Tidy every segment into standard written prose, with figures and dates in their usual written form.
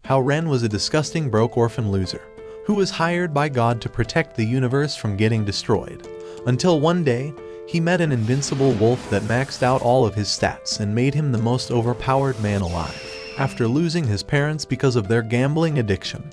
how Ren was a disgusting broke orphan loser, who was hired by God to protect the universe from getting destroyed. Until one day, he met an invincible wolf that maxed out all of his stats and made him the most overpowered man alive. After losing his parents because of their gambling addiction,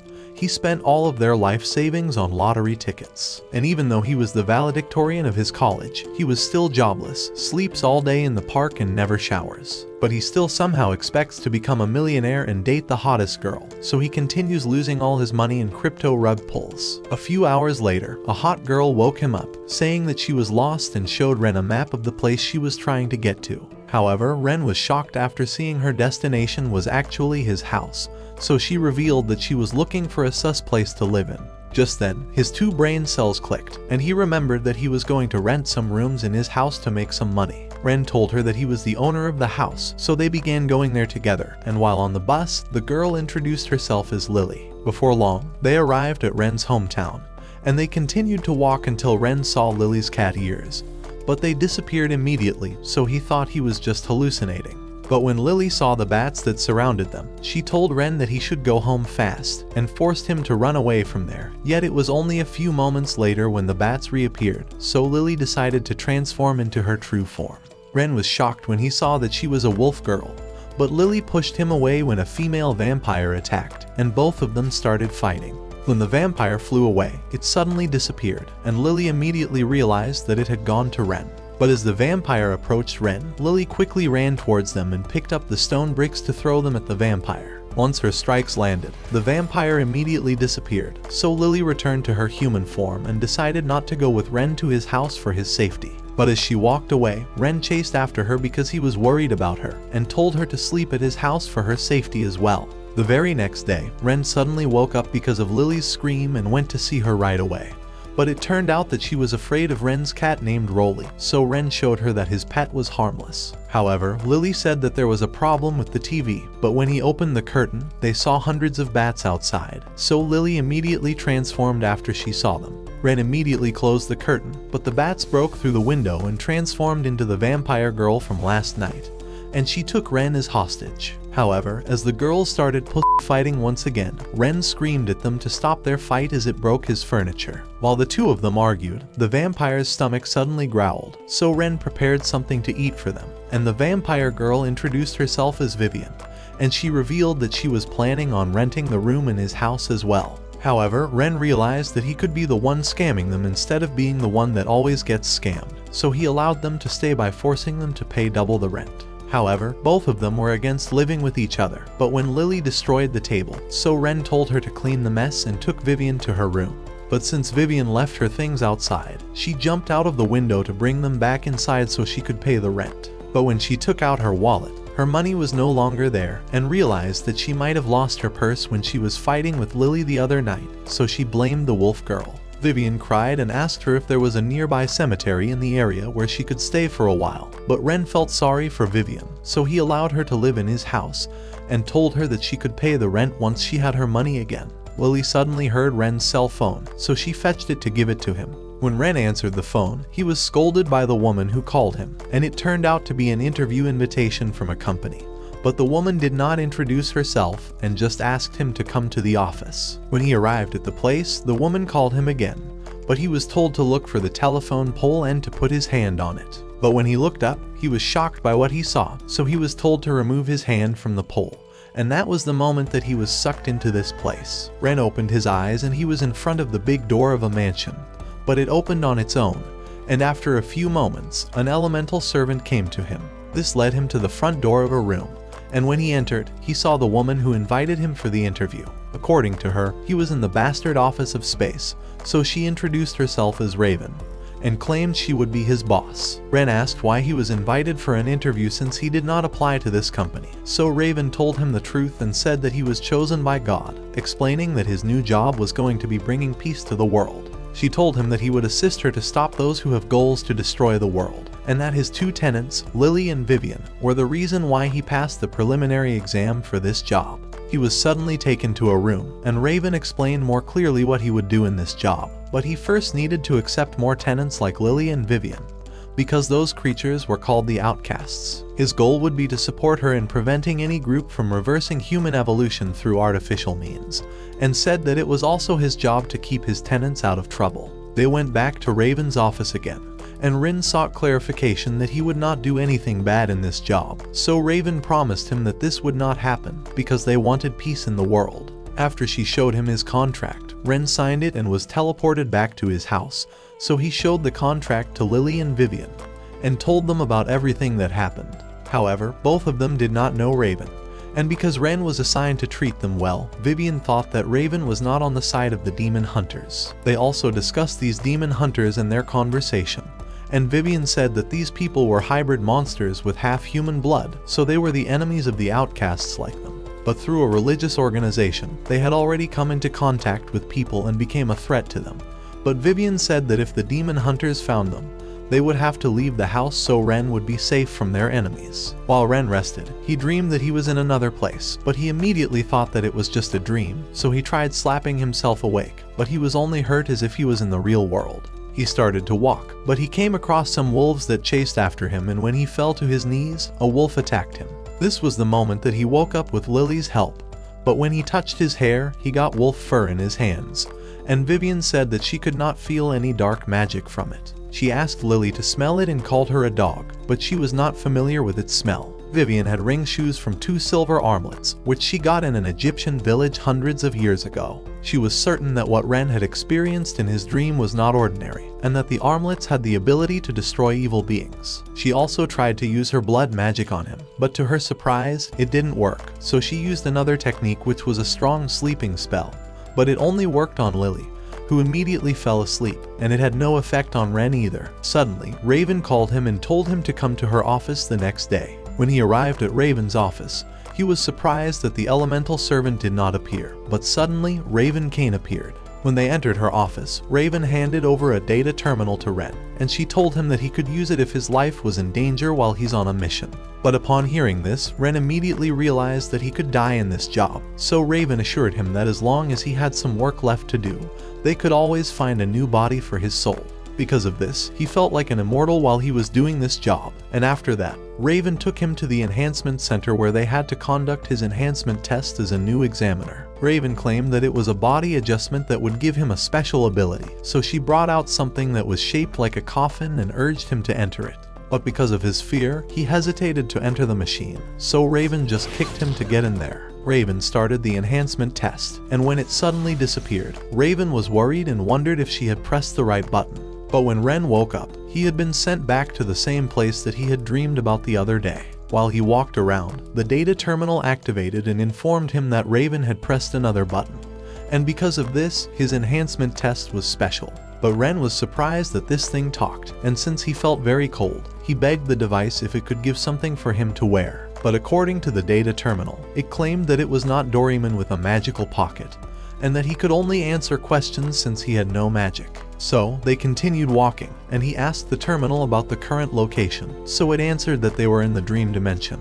he spent all of their life savings on lottery tickets. And even though he was the valedictorian of his college, he was still jobless, sleeps all day in the park and never showers. But he still somehow expects to become a millionaire and date the hottest girl, so he continues losing all his money in crypto rug pulls. A few hours later, a hot girl woke him up, saying that she was lost and showed Ren a map of the place she was trying to get to. However, Ren was shocked after seeing her destination was actually his house, so she revealed that she was looking for a sus place to live in. Just then, his two brain cells clicked, and he remembered that he was going to rent some rooms in his house to make some money. Ren told her that he was the owner of the house, so they began going there together, and while on the bus, the girl introduced herself as Lily. Before long, they arrived at Ren's hometown, and they continued to walk until Ren saw Lily's cat ears. But they disappeared immediately, so he thought he was just hallucinating. But when Lily saw the bats that surrounded them, she told Ren that he should go home fast, and forced him to run away from there. Yet it was only a few moments later when the bats reappeared, so Lily decided to transform into her true form. Ren was shocked when he saw that she was a wolf girl, but Lily pushed him away when a female vampire attacked, and both of them started fighting. When the vampire flew away, it suddenly disappeared, and Lily immediately realized that it had gone to Ren. But as the vampire approached Ren, Lily quickly ran towards them and picked up the stone bricks to throw them at the vampire. Once her strikes landed, the vampire immediately disappeared, so Lily returned to her human form and decided not to go with Ren to his house for his safety. But as she walked away, Ren chased after her because he was worried about her, and told her to sleep at his house for her safety as well. The very next day, Ren suddenly woke up because of Lily's scream and went to see her right away. But it turned out that she was afraid of Ren's cat named Rolly, so Ren showed her that his pet was harmless. However, Lily said that there was a problem with the TV, but when he opened the curtain, they saw hundreds of bats outside, so Lily immediately transformed after she saw them. Ren immediately closed the curtain, but the bats broke through the window and transformed into the vampire girl from last night, and she took Ren as hostage. However, as the girls started fighting once again, Ren screamed at them to stop their fight as it broke his furniture. While the two of them argued, the vampire's stomach suddenly growled, so Ren prepared something to eat for them, and the vampire girl introduced herself as Vivian, and she revealed that she was planning on renting the room in his house as well. However, Ren realized that he could be the one scamming them instead of being the one that always gets scammed, so he allowed them to stay by forcing them to pay double the rent. However, both of them were against living with each other, but when Lily destroyed the table, so Ren told her to clean the mess and took Vivian to her room. But since Vivian left her things outside, she jumped out of the window to bring them back inside so she could pay the rent. But when she took out her wallet, her money was no longer there, and realized that she might have lost her purse when she was fighting with Lily the other night, so she blamed the wolf girl. Vivian cried and asked her if there was a nearby cemetery in the area where she could stay for a while, but Ren felt sorry for Vivian, so he allowed her to live in his house and told her that she could pay the rent once she had her money again. Lily suddenly heard Ren's cell phone, so she fetched it to give it to him. When Ren answered the phone, he was scolded by the woman who called him, and it turned out to be an interview invitation from a company. But the woman did not introduce herself and just asked him to come to the office. When he arrived at the place, the woman called him again, but he was told to look for the telephone pole and to put his hand on it. But when he looked up, he was shocked by what he saw, so he was told to remove his hand from the pole. And that was the moment that he was sucked into this place. Ren opened his eyes and he was in front of the big door of a mansion, but it opened on its own, and after a few moments, an elemental servant came to him. This led him to the front door of a room, and when he entered, he saw the woman who invited him for the interview. According to her, he was in the bastard office of space, so she introduced herself as Raven, and claimed she would be his boss. Ren asked why he was invited for an interview since he did not apply to this company, so Raven told him the truth and said that he was chosen by God, explaining that his new job was going to be bringing peace to the world. She told him that he would assist her to stop those who have goals to destroy the world, and that his two tenants, Lily and Vivian, were the reason why he passed the preliminary exam for this job. He was suddenly taken to a room, and Raven explained more clearly what he would do in this job, but he first needed to accept more tenants like Lily and Vivian. because those creatures were called the outcasts. His goal would be to support her in preventing any group from reversing human evolution through artificial means, and said that it was also his job to keep his tenants out of trouble. They went back to Raven's office again, and Ren sought clarification that he would not do anything bad in this job, so Raven promised him that this would not happen because they wanted peace in the world. After she showed him his contract, Ren signed it and was teleported back to his house, so he showed the contract to Lily and Vivian, and told them about everything that happened. However, both of them did not know Raven, and because Ren was assigned to treat them well, Vivian thought that Raven was not on the side of the demon hunters. They also discussed these demon hunters in their conversation, and Vivian said that these people were hybrid monsters with half-human blood, so they were the enemies of the outcasts like them. But through a religious organization, they had already come into contact with people and became a threat to them. But Vivian said that if the demon hunters found them, they would have to leave the house so Ren would be safe from their enemies. While Ren rested, he dreamed that he was in another place, but he immediately thought that it was just a dream, so he tried slapping himself awake, but he was only hurt as if he was in the real world. He started to walk, but he came across some wolves that chased after him, and when he fell to his knees, a wolf attacked him. This was the moment that he woke up with Lily's help, but when he touched his hair, he got wolf fur in his hands, and Vivian said that she could not feel any dark magic from it. She asked Lily to smell it and called her a dog, but she was not familiar with its smell. Vivian had ring shoes from 2 silver armlets, which she got in an Egyptian village hundreds of years ago. She was certain that what Ren had experienced in his dream was not ordinary, and that the armlets had the ability to destroy evil beings. She also tried to use her blood magic on him, but to her surprise, it didn't work, so she used another technique, which was a strong sleeping spell, but it only worked on Lily, who immediately fell asleep, and it had no effect on Ren either. Suddenly, Raven called him and told him to come to her office the next day. When he arrived at Raven's office, he was surprised that the elemental servant did not appear, but suddenly Raven Kane appeared. When they entered her office, Raven handed over a data terminal to Ren, and she told him that he could use it if his life was in danger while he's on a mission. But upon hearing this, Ren immediately realized that he could die in this job, so Raven assured him that as long as he had some work left to do, they could always find a new body for his soul. Because of this, he felt like an immortal while he was doing this job, and after that, Raven took him to the enhancement center where they had to conduct his enhancement test as a new examiner. Raven claimed that it was a body adjustment that would give him a special ability, so she brought out something that was shaped like a coffin and urged him to enter it. But because of his fear, he hesitated to enter the machine, so Raven just kicked him to get in there. Raven started the enhancement test, and when it suddenly disappeared, Raven was worried and wondered if she had pressed the right button. But when Ren woke up, he had been sent back to the same place that he had dreamed about the other day. While he walked around, the data terminal activated and informed him that Raven had pressed another button, and because of this, his enhancement test was special. But Ren was surprised that this thing talked, and since he felt very cold, he begged the device if it could give something for him to wear. But according to the data terminal, it claimed that it was not Doraemon with a magical pocket, and that he could only answer questions since he had no magic. So, they continued walking, and he asked the terminal about the current location, so it answered that they were in the dream dimension.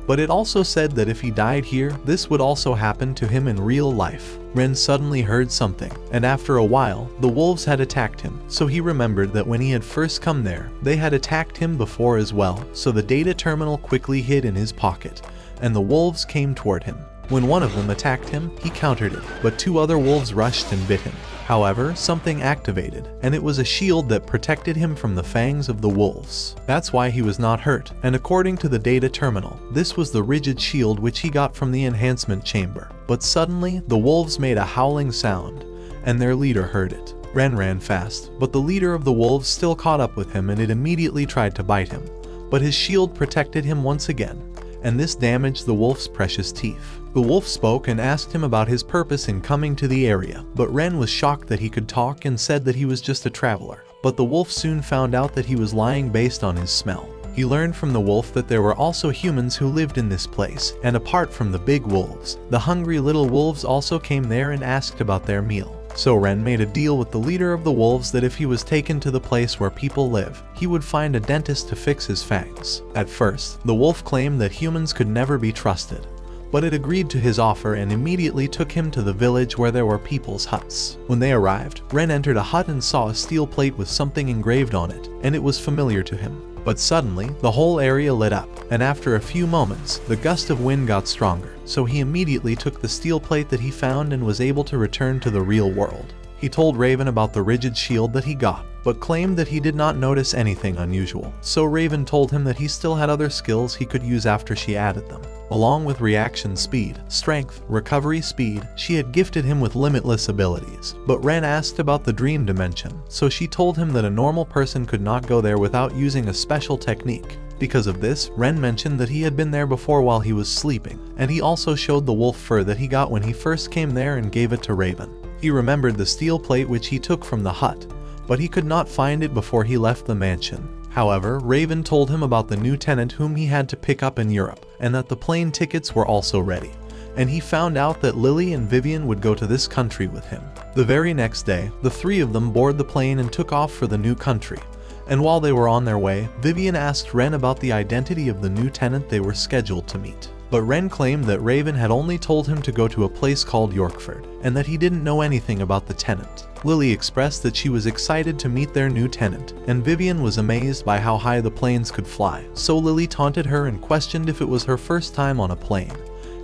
But it also said that if he died here, this would also happen to him in real life. Ren suddenly heard something, and after a while, the wolves had attacked him, so he remembered that when he had first come there, they had attacked him before as well, so the data terminal quickly hid in his pocket, and the wolves came toward him. When one of them attacked him, he countered it, but 2 other wolves rushed and bit him. However, something activated, and it was a shield that protected him from the fangs of the wolves. That's why he was not hurt, and according to the data terminal, this was the rigid shield which he got from the enhancement chamber. But suddenly, the wolves made a howling sound, and their leader heard it. Ren ran fast, but the leader of the wolves still caught up with him and it immediately tried to bite him. But his shield protected him once again, and this damaged the wolf's precious teeth. The wolf spoke and asked him about his purpose in coming to the area, but Ren was shocked that he could talk and said that he was just a traveler. But the wolf soon found out that he was lying based on his smell. He learned from the wolf that there were also humans who lived in this place, and apart from the big wolves, the hungry little wolves also came there and asked about their meal. So Ren made a deal with the leader of the wolves that if he was taken to the place where people live, he would find a dentist to fix his fangs. At first, the wolf claimed that humans could never be trusted, but it agreed to his offer and immediately took him to the village where there were people's huts. When they arrived, Ren entered a hut and saw a steel plate with something engraved on it, and it was familiar to him. But suddenly, the whole area lit up, and after a few moments, the gust of wind got stronger, so he immediately took the steel plate that he found and was able to return to the real world. He told Raven about the rigid shield that he got, but claimed that he did not notice anything unusual, so Raven told him that he still had other skills he could use after she added them. Along with reaction speed, strength, recovery speed, she had gifted him with limitless abilities. But Ren asked about the dream dimension, so she told him that a normal person could not go there without using a special technique. Because of this, Ren mentioned that he had been there before while he was sleeping, and he also showed the wolf fur that he got when he first came there and gave it to Raven. He remembered the steel plate which he took from the hut, but he could not find it before he left the mansion. However, Raven told him about the new tenant whom he had to pick up in Europe, and that the plane tickets were also ready. And he found out that Lily and Vivian would go to this country with him. The very next day, the three of them boarded the plane and took off for the new country. And while they were on their way, Vivian asked Ren about the identity of the new tenant they were scheduled to meet. But Ren claimed that Raven had only told him to go to a place called Yorkford, and that he didn't know anything about the tenant. Lily expressed that she was excited to meet their new tenant, and Vivian was amazed by how high the planes could fly, so Lily taunted her and questioned if it was her first time on a plane,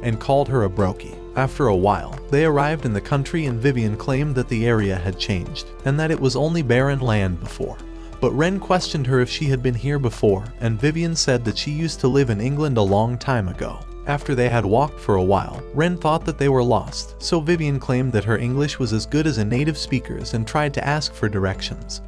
and called her a brokey. After a while, they arrived in the country and Vivian claimed that the area had changed, and that it was only barren land before. But Ren questioned her if she had been here before, and Vivian said that she used to live in England a long time ago. After they had walked for a while, Ren thought that they were lost, so Vivian claimed that her English was as good as a native speaker's and tried to ask for directions.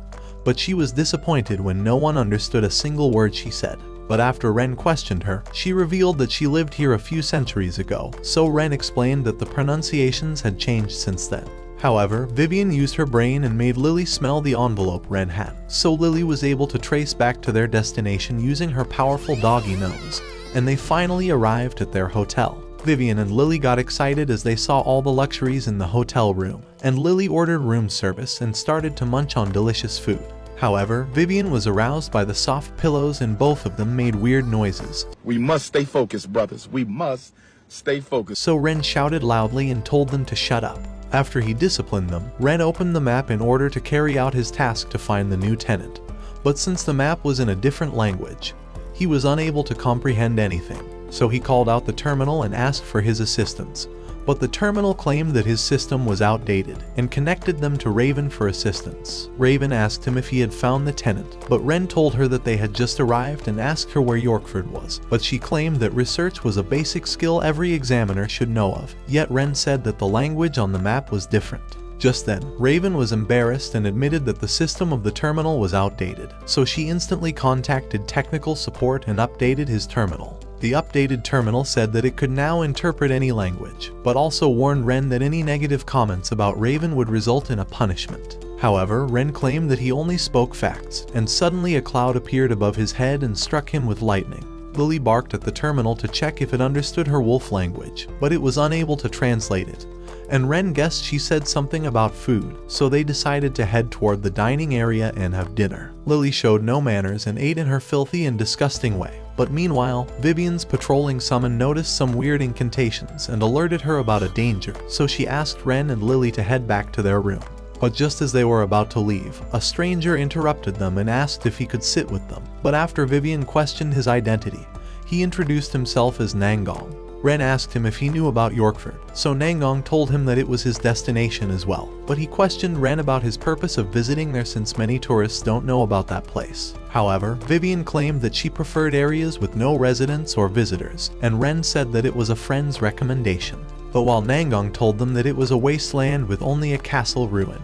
But she was disappointed when no one understood a single word she said. But after Ren questioned her, she revealed that she lived here a few centuries ago, so Ren explained that the pronunciations had changed since then. However, Vivian used her brain and made Lily smell the envelope Ren had, so Lily was able to trace back to their destination using her powerful doggy nose, and they finally arrived at their hotel. Vivian and Lily got excited as they saw all the luxuries in the hotel room, and Lily ordered room service and started to munch on delicious food. However, Vivian was aroused by the soft pillows and both of them made weird noises. We must stay focused, brothers. We must stay focused. So Ren shouted loudly and told them to shut up. After he disciplined them, Ren opened the map in order to carry out his task to find the new tenant. But since the map was in a different language, he was unable to comprehend anything, so he called out the terminal and asked for his assistance. But the terminal claimed that his system was outdated and connected them to Raven for assistance. Raven asked him if he had found the tenant, but Ren told her that they had just arrived and asked her where Yorkford was, but she claimed that research was a basic skill every examiner should know of, yet Ren said that the language on the map was different. Just then, Raven was embarrassed and admitted that the system of the terminal was outdated, so she instantly contacted technical support and updated his terminal. The updated terminal said that it could now interpret any language, but also warned Ren that any negative comments about Raven would result in a punishment. However, Ren claimed that he only spoke facts, and suddenly a cloud appeared above his head and struck him with lightning. Lily barked at the terminal to check if it understood her wolf language, but it was unable to translate it. And Ren guessed she said something about food, so they decided to head toward the dining area and have dinner. Lily showed no manners and ate in her filthy and disgusting way. But meanwhile, Vivian's patrolling summon noticed some weird incantations and alerted her about a danger, so she asked Ren and Lily to head back to their room. But just as they were about to leave, a stranger interrupted them and asked if he could sit with them. But after Vivian questioned his identity, he introduced himself as Nangong. Ren asked him if he knew about Yorkford, so Nangong told him that it was his destination as well, but he questioned Ren about his purpose of visiting there since many tourists don't know about that place. However, Vivian claimed that she preferred areas with no residents or visitors, and Ren said that it was a friend's recommendation. But while Nangong told them that it was a wasteland with only a castle ruin,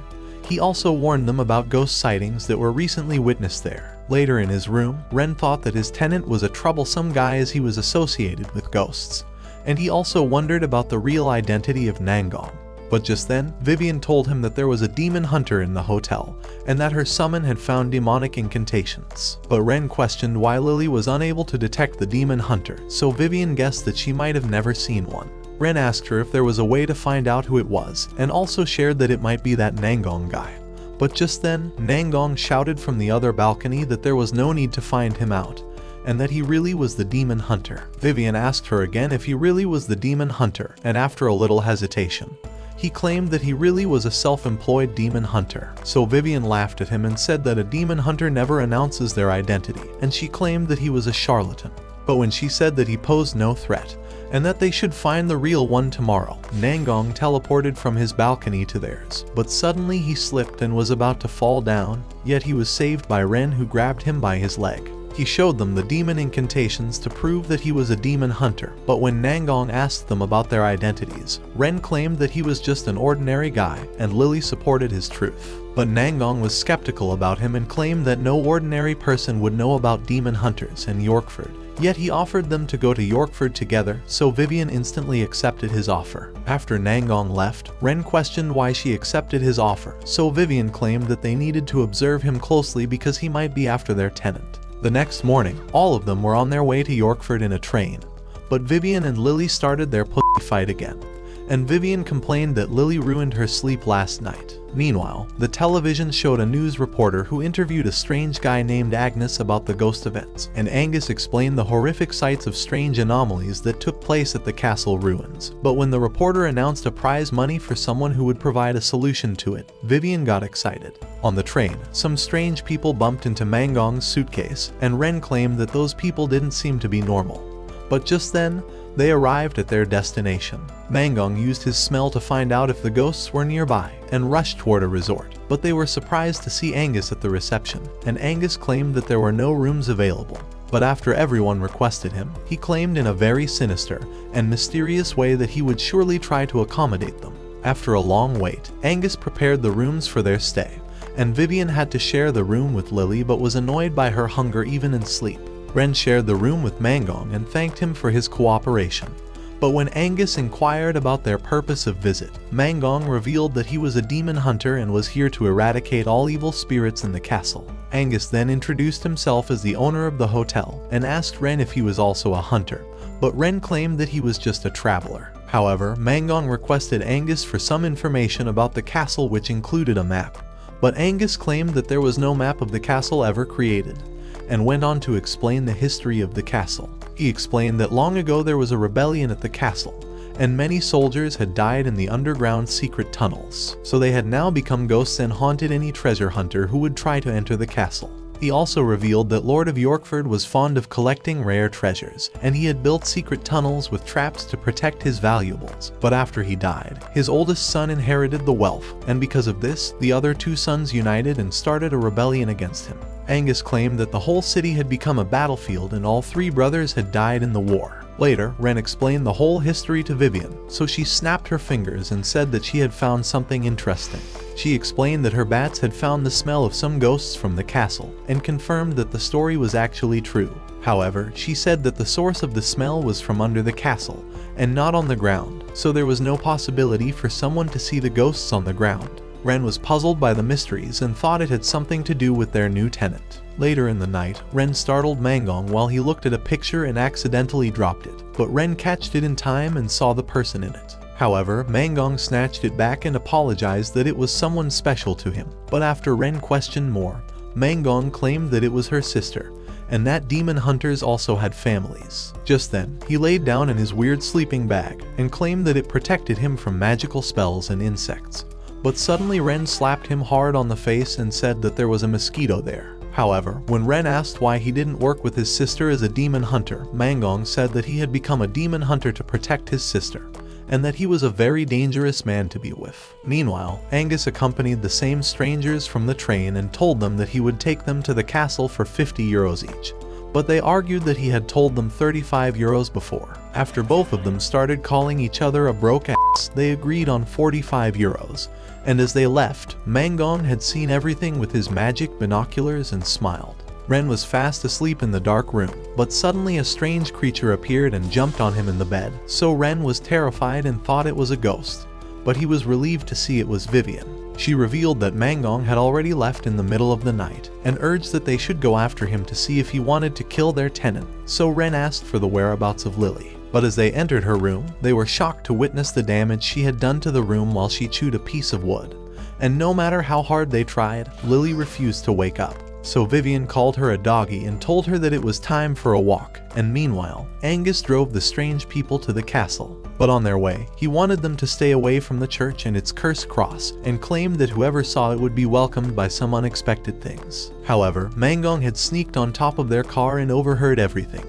he also warned them about ghost sightings that were recently witnessed there. Later in his room, Ren thought that his tenant was a troublesome guy as he was associated with ghosts, and he also wondered about the real identity of Nangong. But just then, Vivian told him that there was a demon hunter in the hotel, and that her summon had found demonic incantations. But Ren questioned why Lily was unable to detect the demon hunter, so Vivian guessed that she might have never seen one. Ren asked her if there was a way to find out who it was, and also shared that it might be that Nangong guy. But just then, Nangong shouted from the other balcony that there was no need to find him out, and that he really was the demon hunter. Vivian asked her again if he really was the demon hunter, and after a little hesitation, he claimed that he really was a self-employed demon hunter. So Vivian laughed at him and said that a demon hunter never announces their identity, and she claimed that he was a charlatan. But when she said that he posed no threat, and that they should find the real one tomorrow, Nangong teleported from his balcony to theirs. But suddenly he slipped and was about to fall down, yet he was saved by Ren, who grabbed him by his leg. He showed them the demon incantations to prove that he was a demon hunter, but when Nangong asked them about their identities, Ren claimed that he was just an ordinary guy, and Lily supported his truth. But Nangong was skeptical about him and claimed that no ordinary person would know about demon hunters in Yorkford. Yet he offered them to go to Yorkford together, so Vivian instantly accepted his offer. After Nangong left, Ren questioned why she accepted his offer, so Vivian claimed that they needed to observe him closely because he might be after their tenant. The next morning, all of them were on their way to Yorkford in a train, but Vivian and Lily started their pussy fight again, and Vivian complained that Lily ruined her sleep last night. Meanwhile, the television showed a news reporter who interviewed a strange guy named Agnes about the ghost events, and Angus explained the horrific sights of strange anomalies that took place at the castle ruins. But when the reporter announced a prize money for someone who would provide a solution to it, Vivian got excited. On the train, some strange people bumped into Mangong's suitcase, and Ren claimed that those people didn't seem to be normal. But just then, they arrived at their destination. Mangong used his smell to find out if the ghosts were nearby and rushed toward a resort, but they were surprised to see Angus at the reception, and Angus claimed that there were no rooms available. But after everyone requested him, he claimed in a very sinister and mysterious way that he would surely try to accommodate them. After a long wait, Angus prepared the rooms for their stay, and Vivian had to share the room with Lily but was annoyed by her hunger even in sleep. Ren shared the room with Mangong and thanked him for his cooperation. But when Angus inquired about their purpose of visit, Mangong revealed that he was a demon hunter and was here to eradicate all evil spirits in the castle. Angus then introduced himself as the owner of the hotel and asked Ren if he was also a hunter, but Ren claimed that he was just a traveler. However, Mangong requested Angus for some information about the castle, which included a map. But Angus claimed that there was no map of the castle ever created, and went on to explain the history of the castle. He explained that long ago there was a rebellion at the castle, and many soldiers had died in the underground secret tunnels, so they had now become ghosts and haunted any treasure hunter who would try to enter the castle. He also revealed that Lord of Yorkford was fond of collecting rare treasures, and he had built secret tunnels with traps to protect his valuables. But after he died, his oldest son inherited the wealth, and because of this, the other two sons united and started a rebellion against him. Angus claimed that the whole city had become a battlefield and all three brothers had died in the war. Later, Ren explained the whole history to Vivian, so she snapped her fingers and said that she had found something interesting. She explained that her bats had found the smell of some ghosts from the castle, and confirmed that the story was actually true. However, she said that the source of the smell was from under the castle, and not on the ground, so there was no possibility for someone to see the ghosts on the ground. Ren was puzzled by the mysteries and thought it had something to do with their new tenant. Later in the night, Ren startled Mangong while he looked at a picture and accidentally dropped it, but Ren catched it in time and saw the person in it. However, Mangong snatched it back and apologized that it was someone special to him. But after Ren questioned more, Mangong claimed that it was her sister, and that demon hunters also had families. Just then, he laid down in his weird sleeping bag and claimed that it protected him from magical spells and insects. But suddenly Ren slapped him hard on the face and said that there was a mosquito there. However, when Ren asked why he didn't work with his sister as a demon hunter, Mangong said that he had become a demon hunter to protect his sister, and that he was a very dangerous man to be with. Meanwhile, Angus accompanied the same strangers from the train and told them that he would take them to the castle for 50 euros each. But they argued that he had told them 35 euros before. After both of them started calling each other a broke ass, they agreed on 45 euros. And as they left, Mangong had seen everything with his magic binoculars and smiled. Ren was fast asleep in the dark room, but suddenly a strange creature appeared and jumped on him in the bed. So Ren was terrified and thought it was a ghost, but he was relieved to see it was Vivian. She revealed that Mangong had already left in the middle of the night, and urged that they should go after him to see if he wanted to kill their tenant. So Ren asked for the whereabouts of Lily. But as they entered her room, they were shocked to witness the damage she had done to the room while she chewed a piece of wood. And no matter how hard they tried, Lily refused to wake up. so Vivian called her a doggy and told her that it was time for a walk, and meanwhile, Angus drove the strange people to the castle. But on their way, he wanted them to stay away from the church and its cursed cross, and claimed that whoever saw it would be welcomed by some unexpected things. However, Mangong had sneaked on top of their car and overheard everything,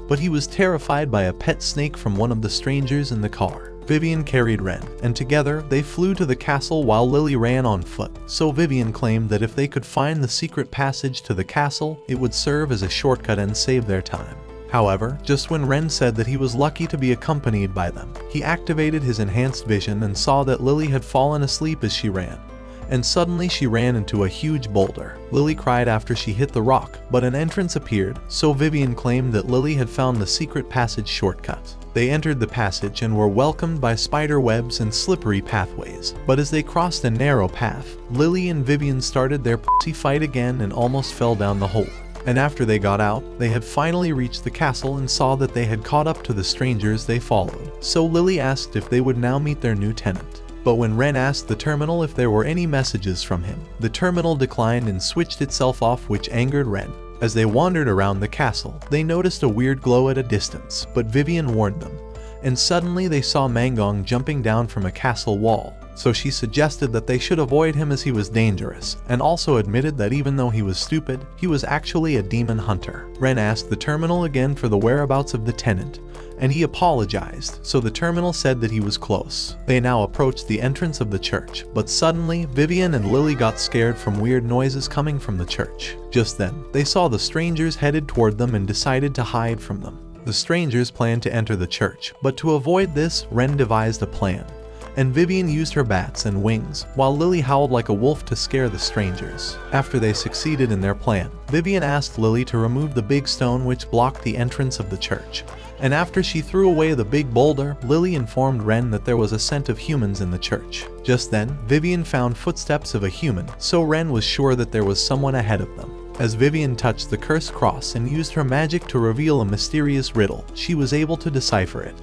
but he was terrified by a pet snake from one of the strangers in the car. Vivian carried Ren, and together they flew to the castle while Lily ran on foot. So Vivian claimed that if they could find the secret passage to the castle, it would serve as a shortcut and save their time. However, just when Ren said that he was lucky to be accompanied by them, he activated his enhanced vision and saw that Lily had fallen asleep as she ran. And suddenly she ran into a huge boulder. Lily cried after she hit the rock, but an entrance appeared, so Vivian claimed that Lily had found the secret passage shortcut. They entered the passage and were welcomed by spider webs and slippery pathways. But as they crossed a narrow path, Lily and Vivian started their pussy fight again and almost fell down the hole. And after they got out, they had finally reached the castle and saw that they had caught up to the strangers they followed. So Lily asked if they would now meet their new tenant. But when Ren asked the terminal if there were any messages from him, the terminal declined and switched itself off, which angered Ren. As they wandered around the castle, they noticed a weird glow at a distance, but Vivian warned them. And suddenly they saw Mangong jumping down from a castle wall. So she suggested that they should avoid him as he was dangerous, and also admitted that even though he was stupid, he was actually a demon hunter. Ren asked the terminal again for the whereabouts of the tenant, and he apologized, so the terminal said that he was close. They now approached the entrance of the church, but suddenly Vivian and Lily got scared from weird noises coming from the church. Just then, they saw the strangers headed toward them and decided to hide from them. The strangers planned to enter the church, but to avoid this, Ren devised a plan. And Vivian used her bats and wings, while Lily howled like a wolf to scare the strangers. After they succeeded in their plan, Vivian asked Lily to remove the big stone which blocked the entrance of the church. And after she threw away the big boulder, Lily informed Ren that there was a scent of humans in the church. Just then, Vivian found footsteps of a human, so Ren was sure that there was someone ahead of them. As Vivian touched the cursed cross and used her magic to reveal a mysterious riddle, she was able to decipher it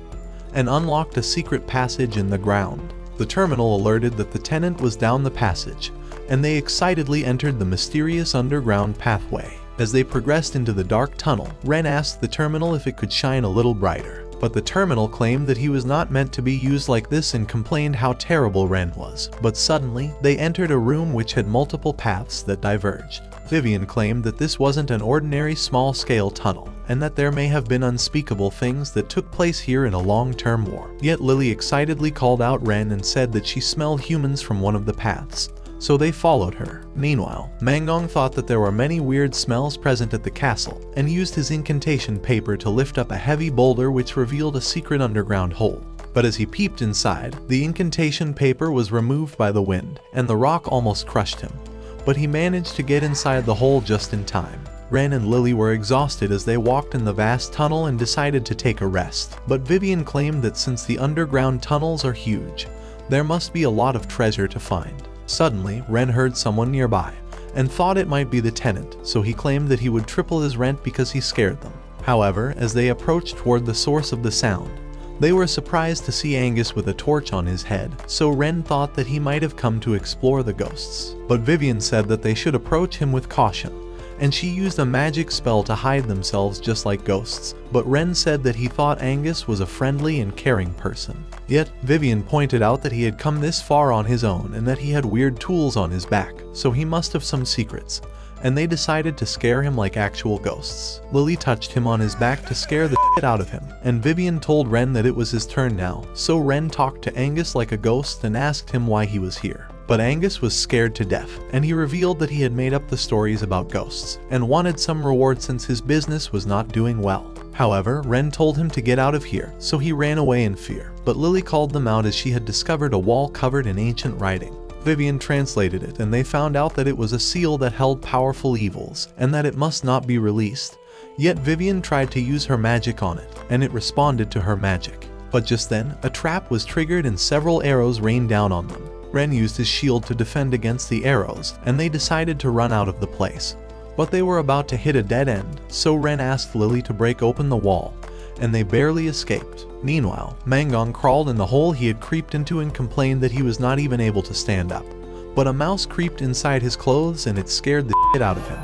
and unlocked a secret passage in the ground. The terminal alerted that the tenant was down the passage, and they excitedly entered the mysterious underground pathway. As they progressed into the dark tunnel, Ren asked the terminal if it could shine a little brighter. But the terminal claimed that he was not meant to be used like this and complained how terrible Ren was. But suddenly, they entered a room which had multiple paths that diverged. Vivian claimed that this wasn't an ordinary small-scale tunnel, and that there may have been unspeakable things that took place here in a long-term war. Yet Lily excitedly called out Ren and said that she smelled humans from one of the paths, so they followed her. Meanwhile, Mangong thought that there were many weird smells present at the castle, and used his incantation paper to lift up a heavy boulder which revealed a secret underground hole. But as he peeped inside, the incantation paper was removed by the wind, and the rock almost crushed him. But he managed to get inside the hole just in time. Ren and Lily were exhausted as they walked in the vast tunnel and decided to take a rest. But Vivian claimed that since the underground tunnels are huge, there must be a lot of treasure to find. Suddenly, Ren heard someone nearby, and thought it might be the tenant, so he claimed that he would triple his rent because he scared them. However, as they approached toward the source of the sound, they were surprised to see Angus with a torch on his head, so Ren thought that he might have come to explore the ghosts. But Vivian said that they should approach him with caution, and she used a magic spell to hide themselves just like ghosts. But Ren said that he thought Angus was a friendly and caring person. Yet, Vivian pointed out that he had come this far on his own and that he had weird tools on his back, so he must have some secrets, and they decided to scare him like actual ghosts. Lily touched him on his back to scare the shit out of him, and Vivian told Ren that it was his turn now, so Ren talked to Angus like a ghost and asked him why he was here. But Angus was scared to death, and he revealed that he had made up the stories about ghosts, and wanted some reward since his business was not doing well. However, Ren told him to get out of here, so he ran away in fear. But Lily called them out as she had discovered a wall covered in ancient writing. Vivian translated it, and they found out that it was a seal that held powerful evils, and that it must not be released. Yet Vivian tried to use her magic on it, and it responded to her magic. But just then, a trap was triggered and several arrows rained down on them. Ren used his shield to defend against the arrows, and they decided to run out of the place. But they were about to hit a dead end, so Ren asked Lily to break open the wall, and they barely escaped. Meanwhile, Mangong crawled in the hole he had creeped into and complained that he was not even able to stand up. but a mouse creeped inside his clothes and it scared the shit out of him.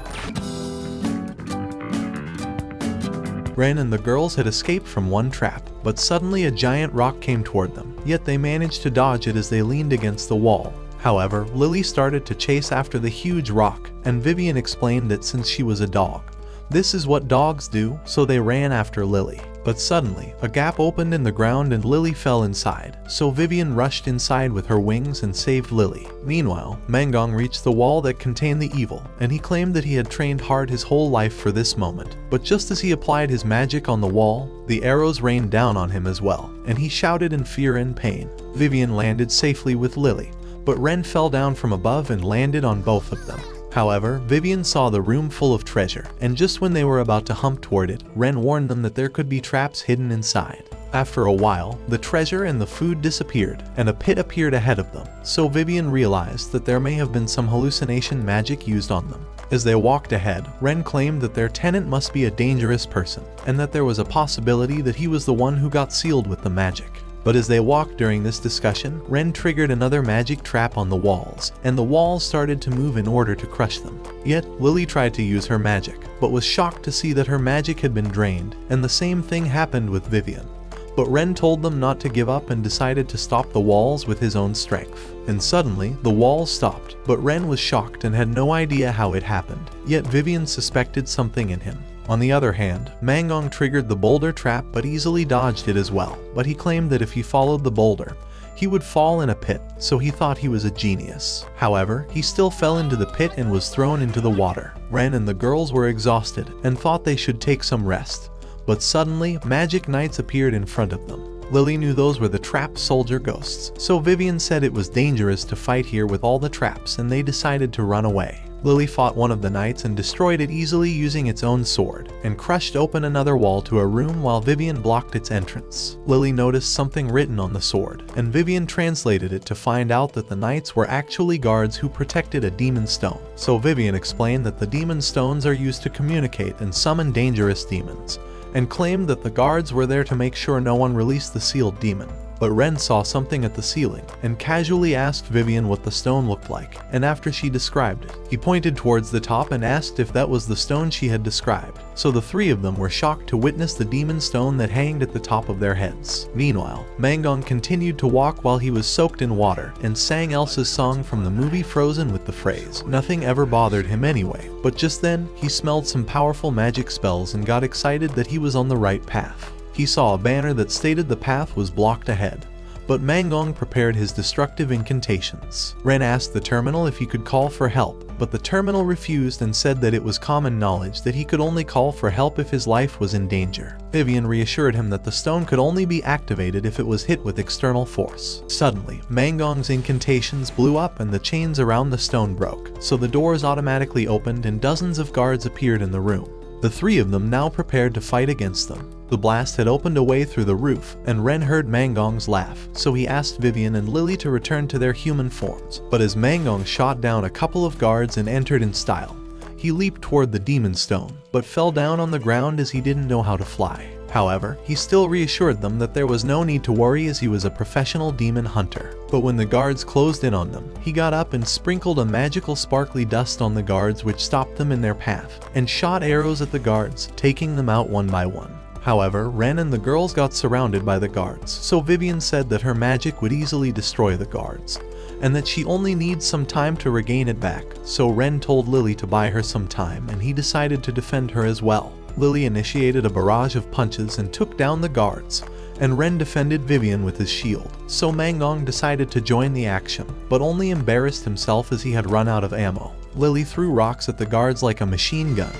Ren and the girls had escaped from one trap, but suddenly a giant rock came toward them, yet they managed to dodge it as they leaned against the wall. However, Lily started to chase after the huge rock, and Vivian explained that since she was a dog, this is what dogs do, so they ran after Lily. But suddenly, a gap opened in the ground and Lily fell inside, so Vivian rushed inside with her wings and saved Lily. Meanwhile, Mangong reached the wall that contained the evil, and he claimed that he had trained hard his whole life for this moment. But just as he applied his magic on the wall, the arrows rained down on him as well, and he shouted in fear and pain. Vivian landed safely with Lily, but Ren fell down from above and landed on both of them. However, Vivian saw the room full of treasure, and just when they were about to hump toward it, Ren warned them that there could be traps hidden inside. After a while, the treasure and the food disappeared, and a pit appeared ahead of them, so Vivian realized that there may have been some hallucination magic used on them. As they walked ahead, Ren claimed that their tenant must be a dangerous person, and that there was a possibility that he was the one who got sealed with the magic. But as they walked during this discussion, Ren triggered another magic trap on the walls, and the walls started to move in order to crush them. Yet, Lily tried to use her magic, but was shocked to see that her magic had been drained, and the same thing happened with Vivian. But Ren told them not to give up and decided to stop the walls with his own strength. And suddenly, the walls stopped, but Ren was shocked and had no idea how it happened. Yet Vivian suspected something in him. On the other hand, Mangong triggered the boulder trap but easily dodged it as well, but he claimed that if he followed the boulder, he would fall in a pit, so he thought he was a genius. However, he still fell into the pit and was thrown into the water. Ren and the girls were exhausted and thought they should take some rest, but suddenly, magic knights appeared in front of them. Lily knew those were the trapped soldier ghosts, so Vivian said it was dangerous to fight here with all the traps and they decided to run away. Lily fought one of the knights and destroyed it easily using its own sword, and crushed open another wall to a room while Vivian blocked its entrance. Lily noticed something written on the sword, and Vivian translated it to find out that the knights were actually guards who protected a demon stone. So Vivian explained that the demon stones are used to communicate and summon dangerous demons, and claimed that the guards were there to make sure no one released the sealed demon. But Ren saw something at the ceiling, and casually asked Vivian what the stone looked like, and after she described it, he pointed towards the top and asked if that was the stone she had described. So the three of them were shocked to witness the demon stone that hanged at the top of their heads. Meanwhile, Mangong continued to walk while he was soaked in water, and sang Elsa's song from the movie Frozen with the phrase, "Nothing ever bothered him anyway." But just then, he smelled some powerful magic spells and got excited that he was on the right path. He saw a banner that stated the path was blocked ahead, but Mangong prepared his destructive incantations. Ren asked the terminal if he could call for help, but the terminal refused and said that it was common knowledge that he could only call for help if his life was in danger. Vivian reassured him that the stone could only be activated if it was hit with external force. Suddenly, Mangong's incantations blew up and the chains around the stone broke, so the doors automatically opened and dozens of guards appeared in the room. The three of them now prepared to fight against them. The blast had opened a way through the roof, and Ren heard Mangong's laugh, so he asked Vivian and Lily to return to their human forms. But as Mangong shot down a couple of guards and entered in style, he leaped toward the demon stone, but fell down on the ground as he didn't know how to fly. However, he still reassured them that there was no need to worry as he was a professional demon hunter. But when the guards closed in on them, he got up and sprinkled a magical sparkly dust on the guards which stopped them in their path, and shot arrows at the guards, taking them out one by one. However, Ren and the girls got surrounded by the guards, so Vivian said that her magic would easily destroy the guards, and that she only needs some time to regain it back, so Ren told Lily to buy her some time and he decided to defend her as well. Lily initiated a barrage of punches and took down the guards, and Ren defended Vivian with his shield, so Mangong decided to join the action, but only embarrassed himself as he had run out of ammo. Lily threw rocks at the guards like a machine gun,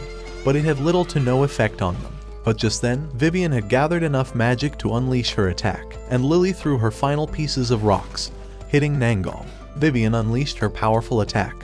but it had little to no effect on them. But just then, Vivian had gathered enough magic to unleash her attack, and Lily threw her final pieces of rocks, hitting Mangong. Vivian unleashed her powerful attack,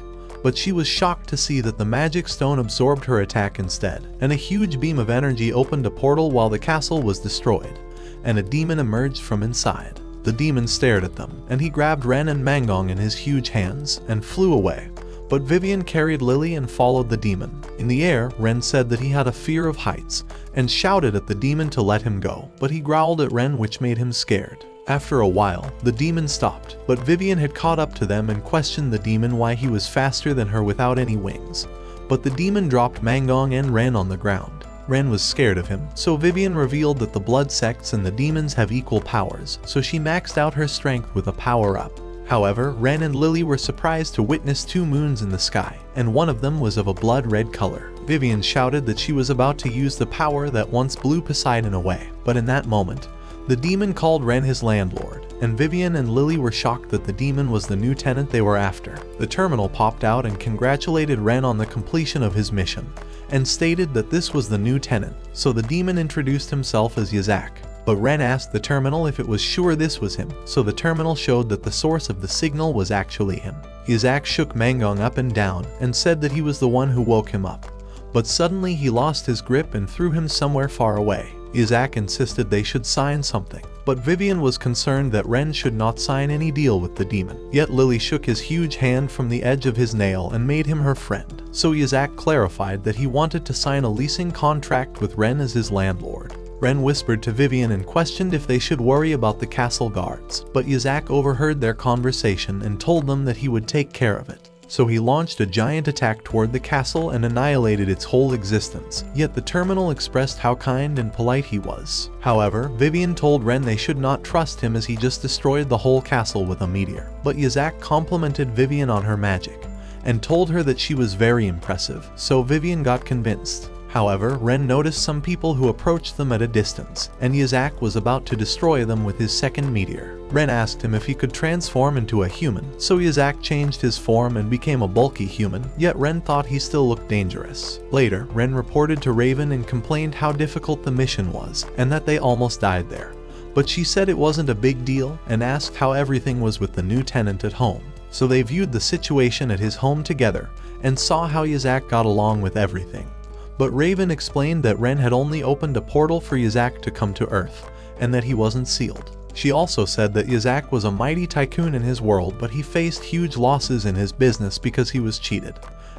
but she was shocked to see that the magic stone absorbed her attack instead, and a huge beam of energy opened a portal while the castle was destroyed, and a demon emerged from inside. The demon stared at them, and he grabbed Ren and Mangong in his huge hands and flew away. But Vivian carried Lily and followed the demon. In the air, Ren said that he had a fear of heights, and shouted at the demon to let him go, but he growled at Ren which made him scared. After a while, the demon stopped, but Vivian had caught up to them and questioned the demon why he was faster than her without any wings. But the demon dropped Mangong and Ren on the ground. Ren was scared of him, so Vivian revealed that the blood sects and the demons have equal powers, so she maxed out her strength with a power-up. However, Ren and Lily were surprised to witness 2 moons in the sky, and one of them was of a blood red color. Vivian shouted that she was about to use the power that once blew Poseidon away, but in that moment, the demon called Ren his landlord, and Vivian and Lily were shocked that the demon was the new tenant they were after. The terminal popped out and congratulated Ren on the completion of his mission, and stated that this was the new tenant, so the demon introduced himself as Yazak. But Ren asked the terminal if it was sure this was him, so the terminal showed that the source of the signal was actually him. Yazak shook Mangong up and down and said that he was the one who woke him up. But suddenly he lost his grip and threw him somewhere far away. Yazak insisted they should sign something, but Vivian was concerned that Ren should not sign any deal with the demon. Yet Lily shook his huge hand from the edge of his nail and made him her friend, so Yazak clarified that he wanted to sign a leasing contract with Ren as his landlord. Ren whispered to Vivian and questioned if they should worry about the castle guards, but Yazak overheard their conversation and told them that he would take care of it. So he launched a giant attack toward the castle and annihilated its whole existence, yet the terminal expressed how kind and polite he was. However, Vivian told Ren they should not trust him as he just destroyed the whole castle with a meteor. But Yazak complimented Vivian on her magic, and told her that she was very impressive, so Vivian got convinced. However, Ren noticed some people who approached them at a distance, and Yazak was about to destroy them with his second meteor. Ren asked him if he could transform into a human, so Yazak changed his form and became a bulky human, yet Ren thought he still looked dangerous. Later, Ren reported to Raven and complained how difficult the mission was, and that they almost died there. But she said it wasn't a big deal, and asked how everything was with the new tenant at home. So they viewed the situation at his home together, and saw how Yazak got along with everything. But Raven explained that Ren had only opened a portal for Yazak to come to Earth, and that he wasn't sealed. She also said that Yazak was a mighty tycoon in his world, but he faced huge losses in his business because he was cheated,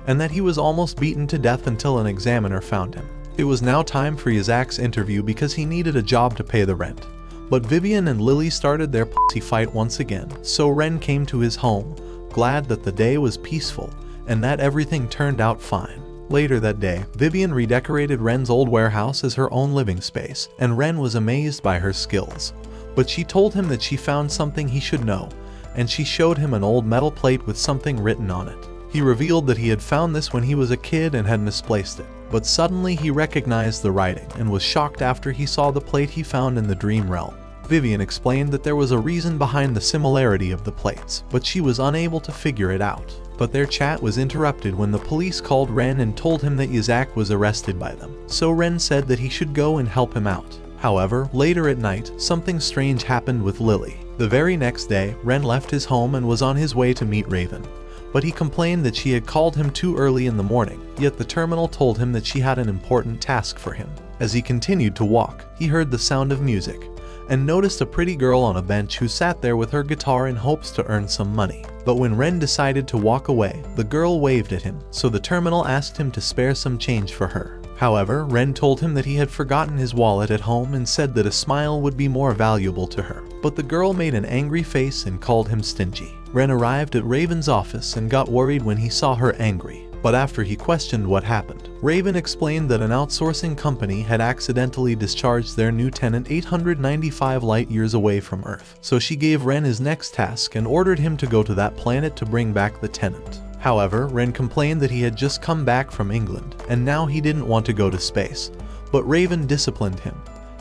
and that he was almost beaten to death until an examiner found him. It was now time for Yazak's interview because he needed a job to pay the rent. But Vivian and Lily started their pussy fight once again, so Ren came to his home, glad that the day was peaceful, and that everything turned out fine. Later that day, Vivian redecorated Ren's old warehouse as her own living space, and Ren was amazed by her skills. But she told him that she found something he should know, and she showed him an old metal plate with something written on it. He revealed that he had found this when he was a kid and had misplaced it, but suddenly he recognized the writing and was shocked after he saw the plate he found in the dream realm. Vivian explained that there was a reason behind the similarity of the plates, but she was unable to figure it out. But their chat was interrupted when the police called Ren and told him that Yazak was arrested by them, so Ren said that he should go and help him out. However, later at night, something strange happened with Lily. The very next day, Ren left his home and was on his way to meet Raven. But he complained that she had called him too early in the morning, yet the terminal told him that she had an important task for him. As he continued to walk, he heard the sound of music, and noticed a pretty girl on a bench who sat there with her guitar in hopes to earn some money. But when Ren decided to walk away, the girl waved at him, so the terminal asked him to spare some change for her. However, Ren told him that he had forgotten his wallet at home and said that a smile would be more valuable to her. But the girl made an angry face and called him stingy. Ren arrived at Raven's office and got worried when he saw her angry. But after he questioned what happened, Raven explained that an outsourcing company had accidentally discharged their new tenant 895 light years away from Earth. So she gave Ren his next task and ordered him to go to that planet to bring back the tenant. However, Ren complained that he had just come back from England, and now he didn't want to go to space. But Raven disciplined him,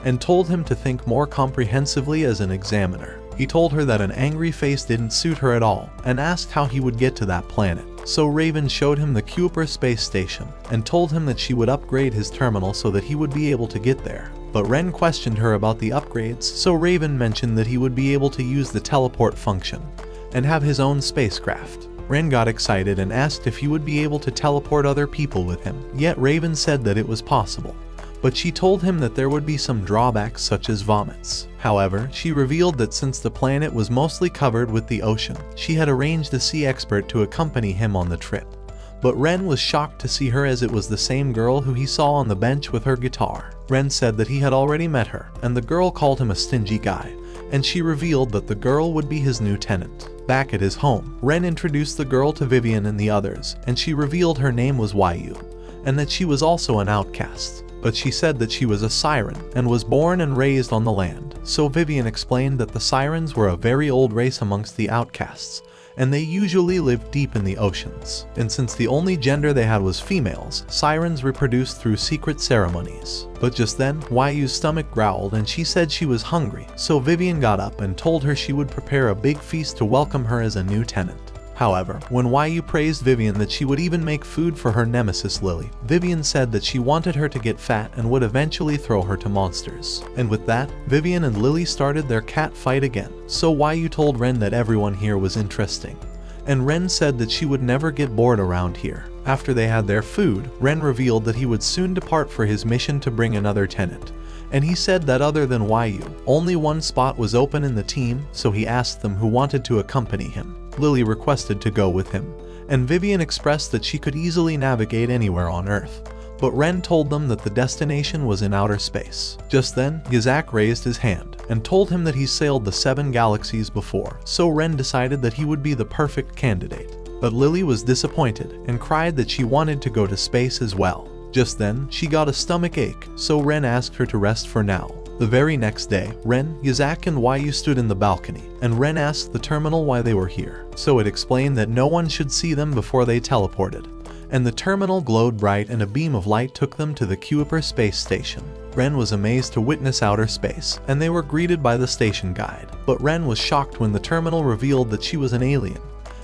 and told him to think more comprehensively as an examiner. He told her that an angry face didn't suit her at all, and asked how he would get to that planet. So Raven showed him the Kuiper space station, and told him that she would upgrade his terminal so that he would be able to get there. But Ren questioned her about the upgrades, so Raven mentioned that he would be able to use the teleport function, and have his own spacecraft. Ren got excited and asked if he would be able to teleport other people with him, yet Raven said that it was possible. But she told him that there would be some drawbacks such as vomits. However, she revealed that since the planet was mostly covered with the ocean, she had arranged a sea expert to accompany him on the trip. But Ren was shocked to see her as it was the same girl who he saw on the bench with her guitar. Ren said that he had already met her, and the girl called him a stingy guy, and she revealed that the girl would be his new tenant. Back at his home, Ren introduced the girl to Vivian and the others, and she revealed her name was Waiyu, and that she was also an outcast. But she said that she was a siren and was born and raised on the land. So Vivian explained that the sirens were a very old race amongst the outcasts, and they usually lived deep in the oceans. And since the only gender they had was females, sirens reproduced through secret ceremonies. But just then, Waiyu's stomach growled and she said she was hungry, so Vivian got up and told her she would prepare a big feast to welcome her as a new tenant. However, when Waiyu praised Vivian that she would even make food for her nemesis Lily, Vivian said that she wanted her to get fat and would eventually throw her to monsters. And with that, Vivian and Lily started their cat fight again. So Waiyu told Ren that everyone here was interesting, and Ren said that she would never get bored around here. After they had their food, Ren revealed that he would soon depart for his mission to bring another tenant. And he said that other than Waiyu, only one spot was open in the team, so he asked them who wanted to accompany him. Lily requested to go with him, and Vivian expressed that she could easily navigate anywhere on Earth. But Ren told them that the destination was in outer space. Just then, Yazak raised his hand and told him that he sailed the 7 galaxies before, so Ren decided that he would be the perfect candidate. But Lily was disappointed and cried that she wanted to go to space as well. Just then, she got a stomach ache, so Ren asked her to rest for now. The very next day, Ren, Yazak and Waiyu stood in the balcony, and Ren asked the terminal why they were here. So it explained that no one should see them before they teleported. And the terminal glowed bright and a beam of light took them to the Kuiper space station. Ren was amazed to witness outer space, and they were greeted by the station guide. But Ren was shocked when the terminal revealed that she was an alien,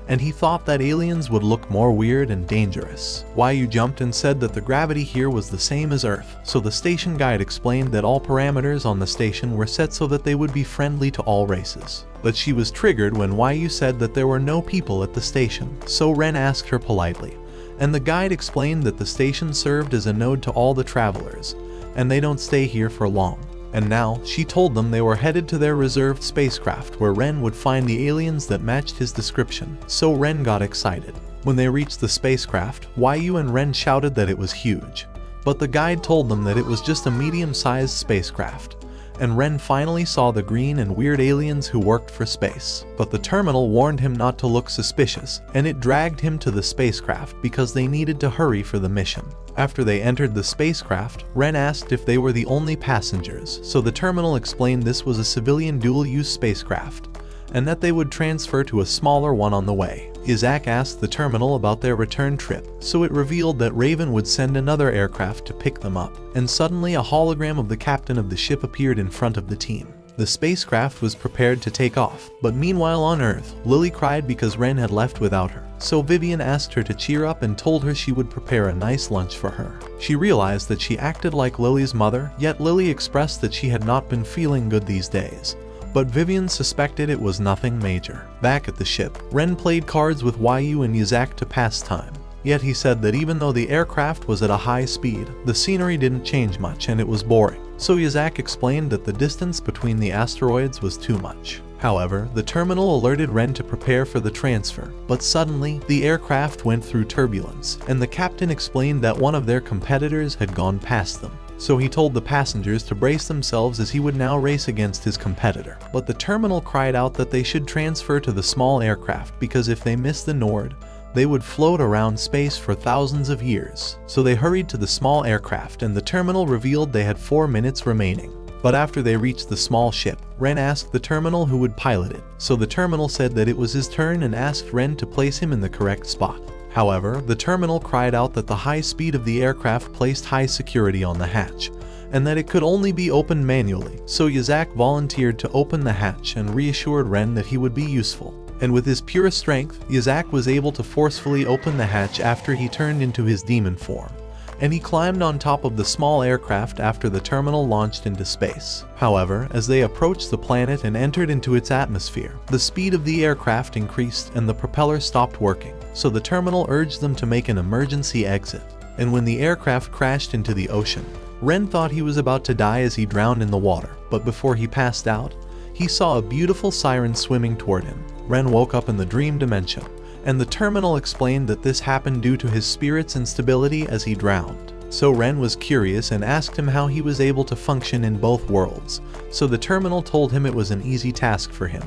and he thought that aliens would look more weird and dangerous. Waiyu jumped and said that the gravity here was the same as Earth, so the station guide explained that all parameters on the station were set so that they would be friendly to all races. But she was triggered when Waiyu said that there were no people at the station, so Ren asked her politely, and the guide explained that the station served as a node to all the travelers, and they don't stay here for long. And now, she told them they were headed to their reserved spacecraft where Ren would find the aliens that matched his description, so Ren got excited. When they reached the spacecraft, Waiyu and Ren shouted that it was huge, but the guide told them that it was just a medium-sized spacecraft. And Ren finally saw the green and weird aliens who worked for space. But the terminal warned him not to look suspicious, and it dragged him to the spacecraft because they needed to hurry for the mission. After they entered the spacecraft, Ren asked if they were the only passengers, so the terminal explained this was a civilian dual-use spacecraft, and that they would transfer to a smaller one on the way. Yazak asked the terminal about their return trip, so it revealed that Raven would send another aircraft to pick them up, and suddenly a hologram of the captain of the ship appeared in front of the team. The spacecraft was prepared to take off, but meanwhile on Earth, Lily cried because Ren had left without her. So Vivian asked her to cheer up and told her she would prepare a nice lunch for her. She realized that she acted like Lily's mother, yet Lily expressed that she had not been feeling good these days. But Vivian suspected it was nothing major. Back at the ship, Ren played cards with Waiyu and Yazak to pass time. Yet he said that even though the aircraft was at a high speed, the scenery didn't change much and it was boring. So Yazak explained that the distance between the asteroids was too much. However, the terminal alerted Ren to prepare for the transfer, but suddenly, the aircraft went through turbulence, and the captain explained that one of their competitors had gone past them. So he told the passengers to brace themselves as he would now race against his competitor. But the terminal cried out that they should transfer to the small aircraft because if they missed the Nord, they would float around space for thousands of years. So they hurried to the small aircraft and the terminal revealed they had 4 minutes remaining. But after they reached the small ship, Ren asked the terminal who would pilot it. So the terminal said that it was his turn and asked Ren to place him in the correct spot. However, the terminal cried out that the high speed of the aircraft placed high security on the hatch, and that it could only be opened manually. So Yazak volunteered to open the hatch and reassured Ren that he would be useful. And with his pure strength, Yazak was able to forcefully open the hatch after he turned into his demon form, and he climbed on top of the small aircraft after the terminal launched into space. However, as they approached the planet and entered into its atmosphere, the speed of the aircraft increased and the propeller stopped working, so the terminal urged them to make an emergency exit. And when the aircraft crashed into the ocean, Ren thought he was about to die as he drowned in the water, but before he passed out, he saw a beautiful siren swimming toward him. Ren woke up in the dream dimension, and the terminal explained that this happened due to his spirit's instability as he drowned. So Ren was curious and asked him how he was able to function in both worlds, so the terminal told him it was an easy task for him.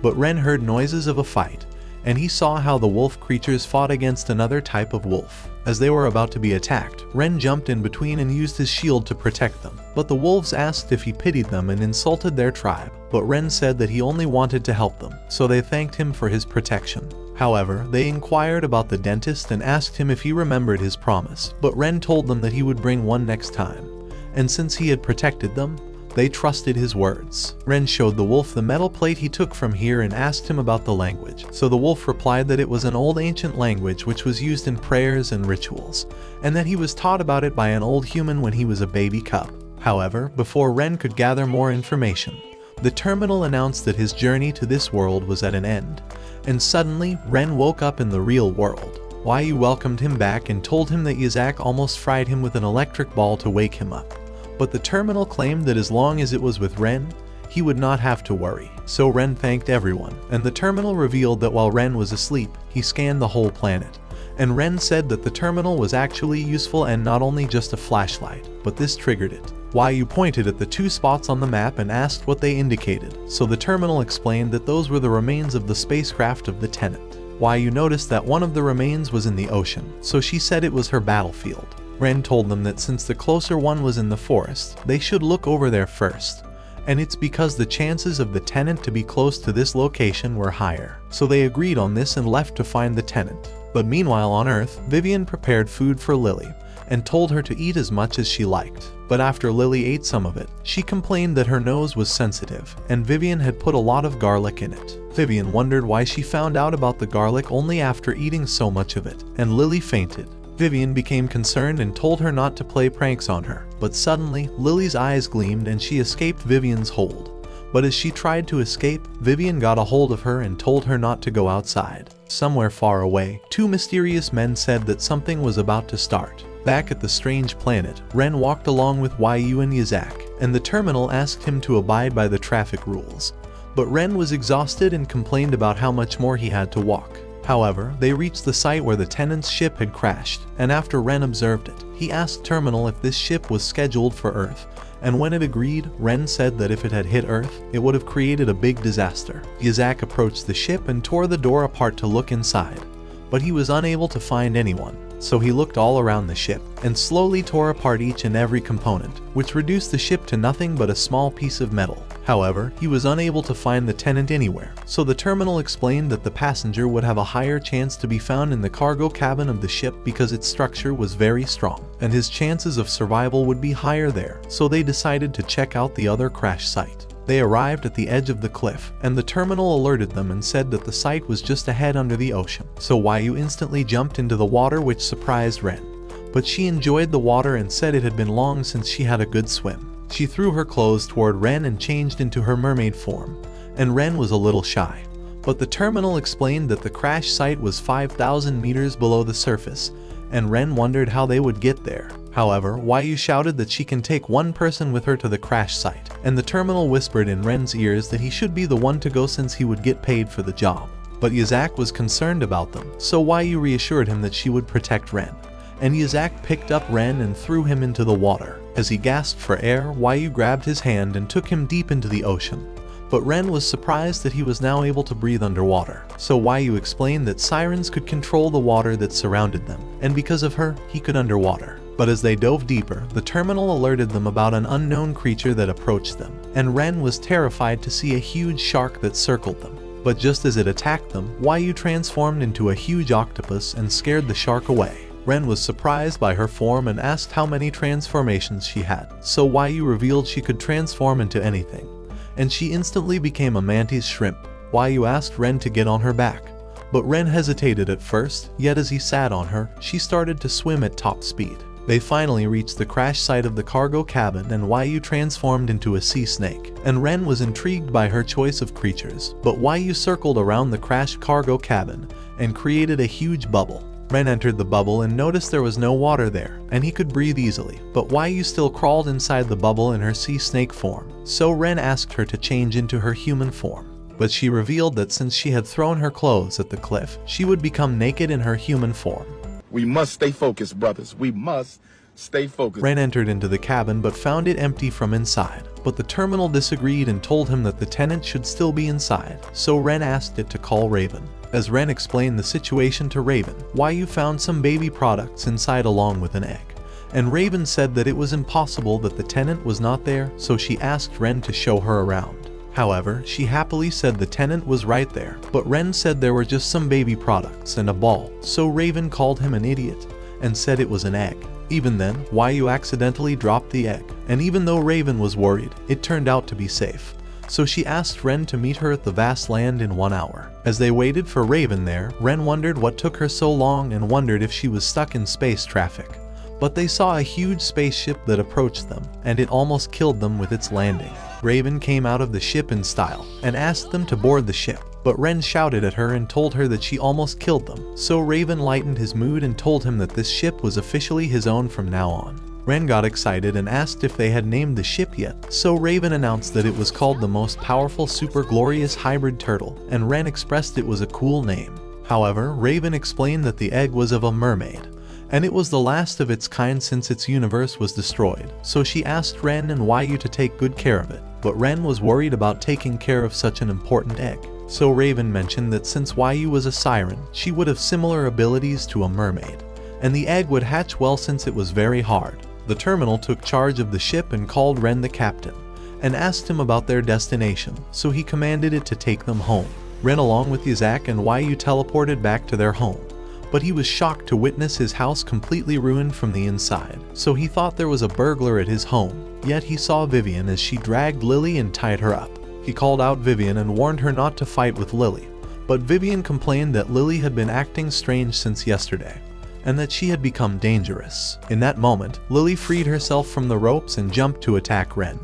But Ren heard noises of a fight, and he saw how the wolf creatures fought against another type of wolf. As they were about to be attacked, Ren jumped in between and used his shield to protect them. But the wolves asked if he pitied them and insulted their tribe, but Ren said that he only wanted to help them, so they thanked him for his protection. However, they inquired about the dentist and asked him if he remembered his promise, but Ren told them that he would bring one next time, and since he had protected them, they trusted his words. Ren showed the wolf the metal plate he took from here and asked him about the language. So the wolf replied that it was an old ancient language which was used in prayers and rituals, and that he was taught about it by an old human when he was a baby cub. However, before Ren could gather more information, the terminal announced that his journey to this world was at an end, and suddenly Ren woke up in the real world. Wai welcomed him back and told him that Yazak almost fried him with an electric ball to wake him up. But the terminal claimed that as long as it was with Ren, he would not have to worry. So Ren thanked everyone, and the terminal revealed that while Ren was asleep, he scanned the whole planet. And Ren said that the terminal was actually useful and not only just a flashlight, but this triggered it. Wai pointed at the two spots on the map and asked what they indicated, so the terminal explained that those were the remains of the spacecraft of the Tenant. Wai noticed that one of the remains was in the ocean, so she said it was her battlefield. Ren told them that since the closer one was in the forest, they should look over there first, and it's because the chances of the Tenant to be close to this location were higher. So they agreed on this and left to find the Tenant. But meanwhile on Earth, Vivian prepared food for Lily, and told her to eat as much as she liked. But after Lily ate some of it, she complained that her nose was sensitive, and Vivian had put a lot of garlic in it. Vivian wondered why she found out about the garlic only after eating so much of it, and Lily fainted. Vivian became concerned and told her not to play pranks on her, but suddenly Lily's eyes gleamed and she escaped Vivian's hold. But as she tried to escape, Vivian got a hold of her and told her not to go outside. Somewhere far away, two mysterious men said that something was about to start. Back at the strange planet, Ren walked along with Yu and Yazak, and the terminal asked him to abide by the traffic rules. But Ren was exhausted and complained about how much more he had to walk. However, they reached the site where the Tenant's ship had crashed, and after Ren observed it, he asked Terminal if this ship was scheduled for Earth, and when it agreed, Ren said that if it had hit Earth, it would have created a big disaster. Yazak approached the ship and tore the door apart to look inside, but he was unable to find anyone. So he looked all around the ship, and slowly tore apart each and every component, which reduced the ship to nothing but a small piece of metal. However, he was unable to find the Tenant anywhere, so the terminal explained that the passenger would have a higher chance to be found in the cargo cabin of the ship because its structure was very strong, and his chances of survival would be higher there, so they decided to check out the other crash site. They arrived at the edge of the cliff, and the terminal alerted them and said that the site was just ahead under the ocean. So Yu instantly jumped into the water, which surprised Ren. But she enjoyed the water and said it had been long since she had a good swim. She threw her clothes toward Ren and changed into her mermaid form, and Ren was a little shy. But the terminal explained that the crash site was 5,000 meters below the surface, and Ren wondered how they would get there. However, Yu shouted that she can take one person with her to the crash site, and the terminal whispered in Ren's ears that he should be the one to go since he would get paid for the job. But Yazak was concerned about them, so Yu reassured him that she would protect Ren, and Yazak picked up Ren and threw him into the water. As he gasped for air, Yu grabbed his hand and took him deep into the ocean. But Ren was surprised that he was now able to breathe underwater. So Yu explained that sirens could control the water that surrounded them, and because of her, he could underwater. But as they dove deeper, the terminal alerted them about an unknown creature that approached them, and Ren was terrified to see a huge shark that circled them. But just as it attacked them, Yu transformed into a huge octopus and scared the shark away. Ren was surprised by her form and asked how many transformations she had, so Yu revealed she could transform into anything, and she instantly became a mantis shrimp. Yu asked Ren to get on her back, but Ren hesitated at first, yet as he sat on her, she started to swim at top speed. They finally reached the crash site of the cargo cabin, and Yu transformed into a sea snake, and Ren was intrigued by her choice of creatures. But Yu circled around the crashed cargo cabin and created a huge bubble. Ren entered the bubble and noticed there was no water there, and he could breathe easily, but Yu still crawled inside the bubble in her sea snake form. So Ren asked her to change into her human form. But she revealed that since she had thrown her clothes at the cliff, she would become naked in her human form. We must stay focused, brothers. We must stay focused. Ren entered into the cabin but found it empty from inside. But the terminal disagreed and told him that the tenant should still be inside, so Ren asked it to call Raven. As Ren explained the situation to Raven, Wayu found some baby products inside along with an egg. And Raven said that it was impossible that the tenant was not there, so she asked Ren to show her around. However, she happily said the tenant was right there, but Ren said there were just some baby products and a ball, so Raven called him an idiot and said it was an egg. Even then, Wayu accidentally dropped the egg, and even though Raven was worried, it turned out to be safe. So she asked Ren to meet her at the vast land in 1 hour. As they waited for Raven there, Ren wondered what took her so long and wondered if she was stuck in space traffic. But they saw a huge spaceship that approached them, and it almost killed them with its landing. Raven came out of the ship in style and asked them to board the ship, but Ren shouted at her and told her that she almost killed them. So Raven lightened his mood and told him that this ship was officially his own from now on. Ren got excited and asked if they had named the ship yet, so Raven announced that it was called the most powerful super glorious hybrid turtle, and Ren expressed it was a cool name. However, Raven explained that the egg was of a mermaid, and it was the last of its kind since its universe was destroyed, so she asked Ren and Wayu to take good care of it, but Ren was worried about taking care of such an important egg. So Raven mentioned that since Wayu was a siren, she would have similar abilities to a mermaid, and the egg would hatch well since it was very hard. The terminal took charge of the ship and called Ren the captain, and asked him about their destination, so he commanded it to take them home. Ren along with Yazak and Wayu teleported back to their home, but he was shocked to witness his house completely ruined from the inside, so he thought there was a burglar at his home, yet he saw Vivian as she dragged Lily and tied her up. He called out Vivian and warned her not to fight with Lily, but Vivian complained that Lily had been acting strange since yesterday, and that she had become dangerous. In that moment, Lily freed herself from the ropes and jumped to attack Ren,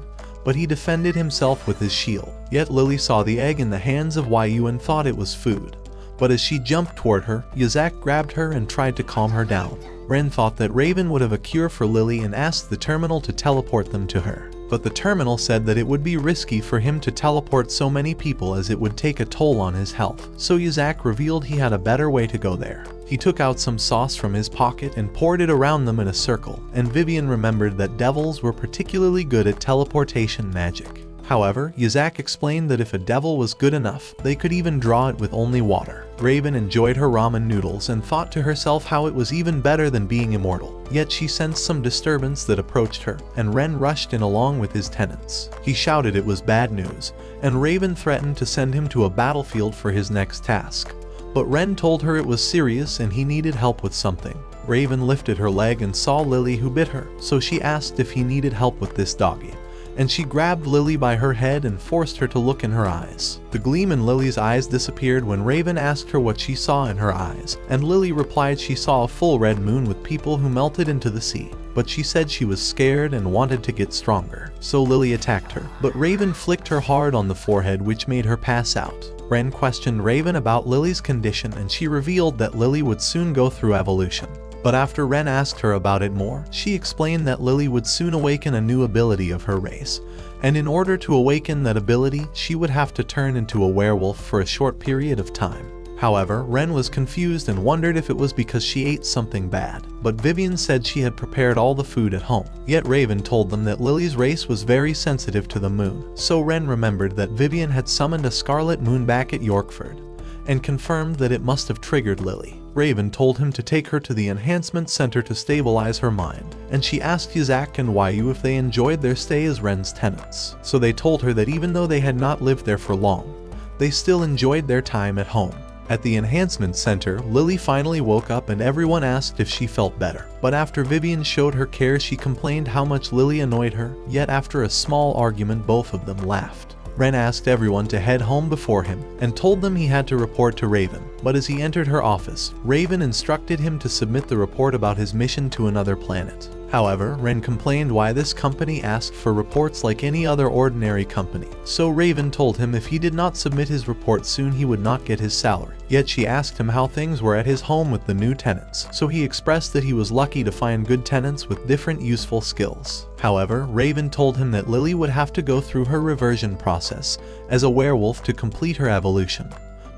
but he defended himself with his shield. Yet Lily saw the egg in the hands of Wayu and thought it was food. But as she jumped toward her, Yazak grabbed her and tried to calm her down. Ren thought that Raven would have a cure for Lily and asked the terminal to teleport them to her. But the terminal said that it would be risky for him to teleport so many people as it would take a toll on his health. So Yazak revealed he had a better way to go there. He took out some sauce from his pocket and poured it around them in a circle, and Vivian remembered that devils were particularly good at teleportation magic. However, Yazak explained that if a devil was good enough, they could even draw it with only water. Raven enjoyed her ramen noodles and thought to herself how it was even better than being immortal. Yet she sensed some disturbance that approached her, and Ren rushed in along with his tenants. He shouted it was bad news, and Raven threatened to send him to a battlefield for his next task. But Ren told her it was serious and he needed help with something. Raven lifted her leg and saw Lily who bit her, so she asked if he needed help with this doggy. And she grabbed Lily by her head and forced her to look in her eyes. The gleam in Lily's eyes disappeared when Raven asked her what she saw in her eyes, and Lily replied she saw a full red moon with people who melted into the sea. But she said she was scared and wanted to get stronger, so Lily attacked her. But Raven flicked her hard on the forehead, which made her pass out. Ren questioned Raven about Lily's condition, and she revealed that Lily would soon go through evolution. But after Ren asked her about it more, she explained that Lily would soon awaken a new ability of her race, and in order to awaken that ability, she would have to turn into a werewolf for a short period of time. However, Ren was confused and wondered if it was because she ate something bad, but Vivian said she had prepared all the food at home. Yet Raven told them that Lily's race was very sensitive to the moon, so Ren remembered that Vivian had summoned a scarlet moon back at Yorkford, and confirmed that it must have triggered Lily. Raven told him to take her to the enhancement center to stabilize her mind, and she asked Yazak and Wayu if they enjoyed their stay as Ren's tenants. So they told her that even though they had not lived there for long, they still enjoyed their time at home. At the enhancement center, Lily finally woke up and everyone asked if she felt better. But after Vivian showed her care, she complained how much Lily annoyed her, yet after a small argument both of them laughed. Ren asked everyone to head home before him and told them he had to report to Raven, but as he entered her office, Raven instructed him to submit the report about his mission to another planet. However, Ren complained why this company asked for reports like any other ordinary company, so Raven told him if he did not submit his report soon he would not get his salary. Yet she asked him how things were at his home with the new tenants, so he expressed that he was lucky to find good tenants with different useful skills. However, Raven told him that Lily would have to go through her reversion process as a werewolf to complete her evolution,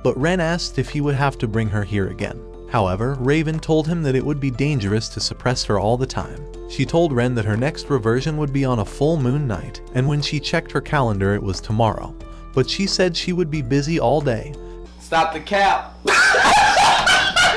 but Ren asked if he would have to bring her here again. However, Raven told him that it would be dangerous to suppress her all the time. She told Ren that her next reversion would be on a full moon night, and when she checked her calendar it was tomorrow. But she said she would be busy all day. Stop the cap! Stop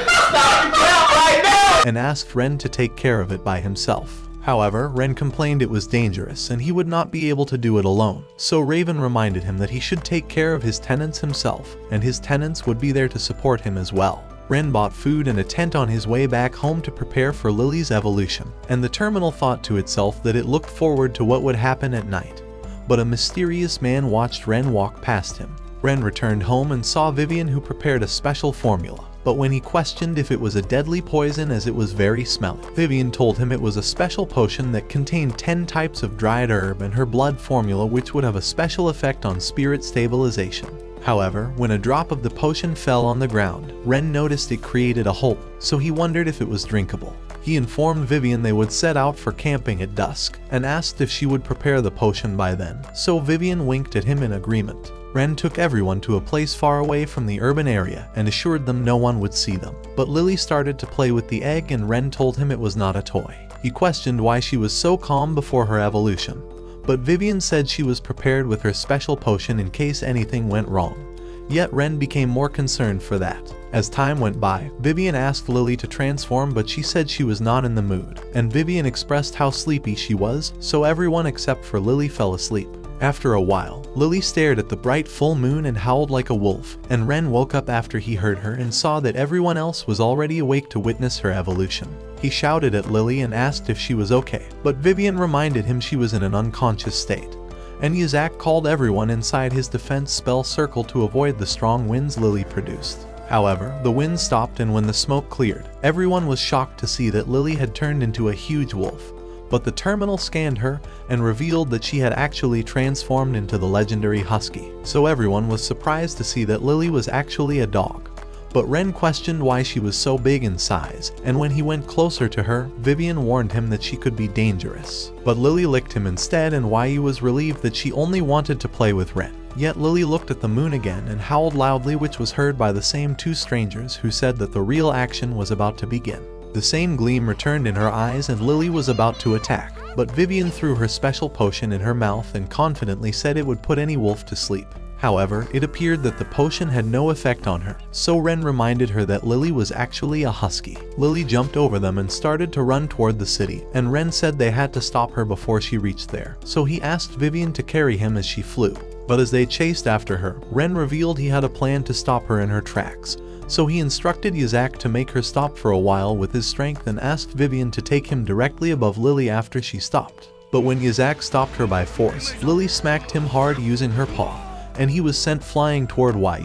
the cap right now! And asked Ren to take care of it by himself. However, Ren complained it was dangerous and he would not be able to do it alone. So Raven reminded him that he should take care of his tenants himself, and his tenants would be there to support him as well. Ren bought food and a tent on his way back home to prepare for Lily's evolution, and the terminal thought to itself that it looked forward to what would happen at night. But a mysterious man watched Ren walk past him. Ren returned home and saw Vivian, who prepared a special formula. But when he questioned if it was a deadly poison as it was very smelly, Vivian told him it was a special potion that contained 10 types of dried herb and her blood formula, which would have a special effect on spirit stabilization. However, when a drop of the potion fell on the ground, Ren noticed it created a hole, so he wondered if it was drinkable. He informed Vivian they would set out for camping at dusk, and asked if she would prepare the potion by then, so Vivian winked at him in agreement. Ren took everyone to a place far away from the urban area and assured them no one would see them. But Lily started to play with the egg and Ren told him it was not a toy. He questioned why she was so calm before her evolution, but Vivian said she was prepared with her special potion in case anything went wrong. Yet Ren became more concerned for that. As time went by, Vivian asked Lily to transform, but she said she was not in the mood, and Vivian expressed how sleepy she was, so everyone except for Lily fell asleep. After a while, Lily stared at the bright full moon and howled like a wolf, and Ren woke up after he heard her and saw that everyone else was already awake to witness her evolution. He shouted at Lily and asked if she was okay, but Vivian reminded him she was in an unconscious state. And Yazak called everyone inside his defense spell circle to avoid the strong winds Lily produced. However, the wind stopped, and when the smoke cleared, everyone was shocked to see that Lily had turned into a huge wolf. But the terminal scanned her and revealed that she had actually transformed into the legendary Husky. So everyone was surprised to see that Lily was actually a dog. But Ren questioned why she was so big in size, and when he went closer to her, Vivian warned him that she could be dangerous. But Lily licked him instead, and Wai was relieved that she only wanted to play with Ren. Yet Lily looked at the moon again and howled loudly, which was heard by the same two strangers who said that the real action was about to begin. The same gleam returned in her eyes and Lily was about to attack, but Vivian threw her special potion in her mouth and confidently said it would put any wolf to sleep. However, it appeared that the potion had no effect on her, so Ren reminded her that Lily was actually a husky. Lily jumped over them and started to run toward the city, and Ren said they had to stop her before she reached there, so he asked Vivian to carry him as she flew. But as they chased after her, Ren revealed he had a plan to stop her in her tracks. So he instructed Yazak to make her stop for a while with his strength and asked Vivian to take him directly above Lily after she stopped. But when Yazak stopped her by force, Lily smacked him hard using her paw, and he was sent flying toward Wai.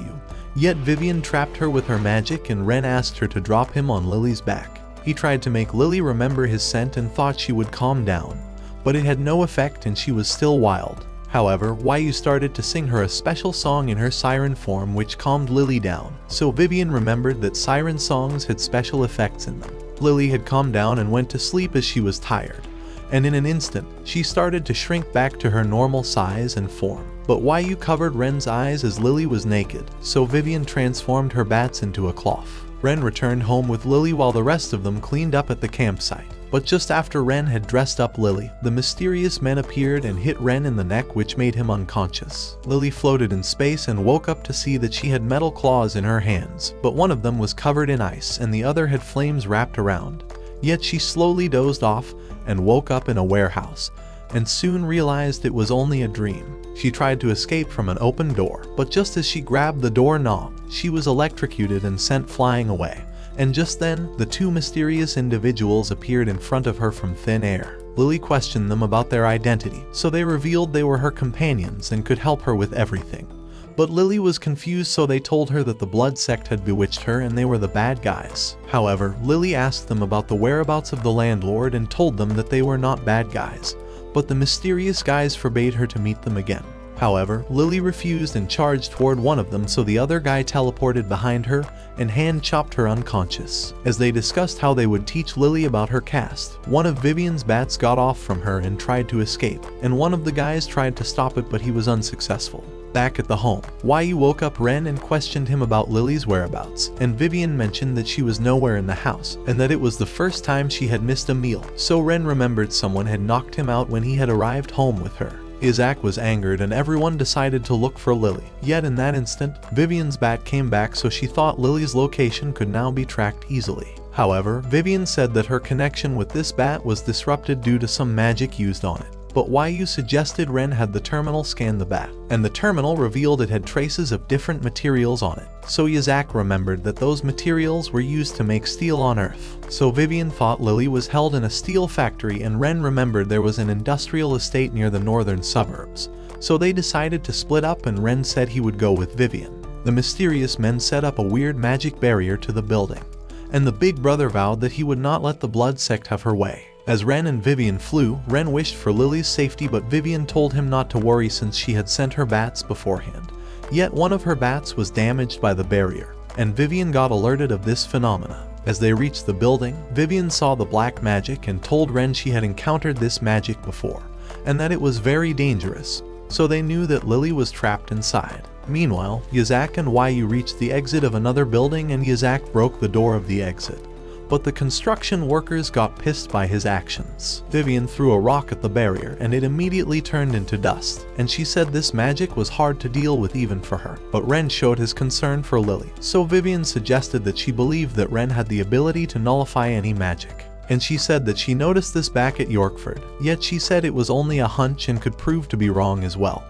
Yet Vivian trapped her with her magic and Ren asked her to drop him on Lily's back. He tried to make Lily remember his scent and thought she would calm down, but it had no effect and she was still wild. However, Wai started to sing her a special song in her siren form which calmed Lily down, so Vivian remembered that siren songs had special effects in them. Lily had calmed down and went to sleep as she was tired, and in an instant, she started to shrink back to her normal size and form. But Wai covered Ren's eyes as Lily was naked, so Vivian transformed her bats into a cloth. Ren returned home with Lily while the rest of them cleaned up at the campsite. But just after Ren had dressed up Lily, the mysterious men appeared and hit Ren in the neck, which made him unconscious. Lily floated in space and woke up to see that she had metal claws in her hands, but one of them was covered in ice and the other had flames wrapped around. Yet she slowly dozed off and woke up in a warehouse, and soon realized it was only a dream. She tried to escape from an open door, but just as she grabbed the door knob, she was electrocuted and sent flying away. And just then, the two mysterious individuals appeared in front of her from thin air. Lily questioned them about their identity, so they revealed they were her companions and could help her with everything. But Lily was confused, so they told her that the blood sect had bewitched her and they were the bad guys. However, Lily asked them about the whereabouts of the landlord and told them that they were not bad guys, but the mysterious guys forbade her to meet them again. However, Lily refused and charged toward one of them, so the other guy teleported behind her and hand-chopped her unconscious. As they discussed how they would teach Lily about her caste, one of Vivian's bats got off from her and tried to escape, and one of the guys tried to stop it but he was unsuccessful. Back at the home, Yu woke up Ren and questioned him about Lily's whereabouts, and Vivian mentioned that she was nowhere in the house, and that it was the first time she had missed a meal, so Ren remembered someone had knocked him out when he had arrived home with her. Isaac was angered and everyone decided to look for Lily, yet in that instant, Vivian's bat came back, so she thought Lily's location could now be tracked easily. However, Vivian said that her connection with this bat was disrupted due to some magic used on it. But Yu suggested Ren had the terminal scan the bat, and the terminal revealed it had traces of different materials on it. So Isaac remembered that those materials were used to make steel on Earth. So Vivian thought Lily was held in a steel factory, and Ren remembered there was an industrial estate near the northern suburbs. So they decided to split up, and Ren said he would go with Vivian. The mysterious men set up a weird magic barrier to the building, and the big brother vowed that he would not let the blood sect have her way. As Ren and Vivian flew, Ren wished for Lily's safety, but Vivian told him not to worry since she had sent her bats beforehand. Yet one of her bats was damaged by the barrier, and Vivian got alerted of this phenomena. As they reached the building, Vivian saw the black magic and told Ren she had encountered this magic before, and that it was very dangerous, so they knew that Lily was trapped inside. Meanwhile, Isaac and Yu reached the exit of another building, and Isaac broke the door of the exit. But the construction workers got pissed by his actions. Vivian threw a rock at the barrier and it immediately turned into dust, and she said this magic was hard to deal with even for her. But Ren showed his concern for Lily, so Vivian suggested that she believed that Ren had the ability to nullify any magic. And she said that she noticed this back at Yorkford, yet she said it was only a hunch and could prove to be wrong as well.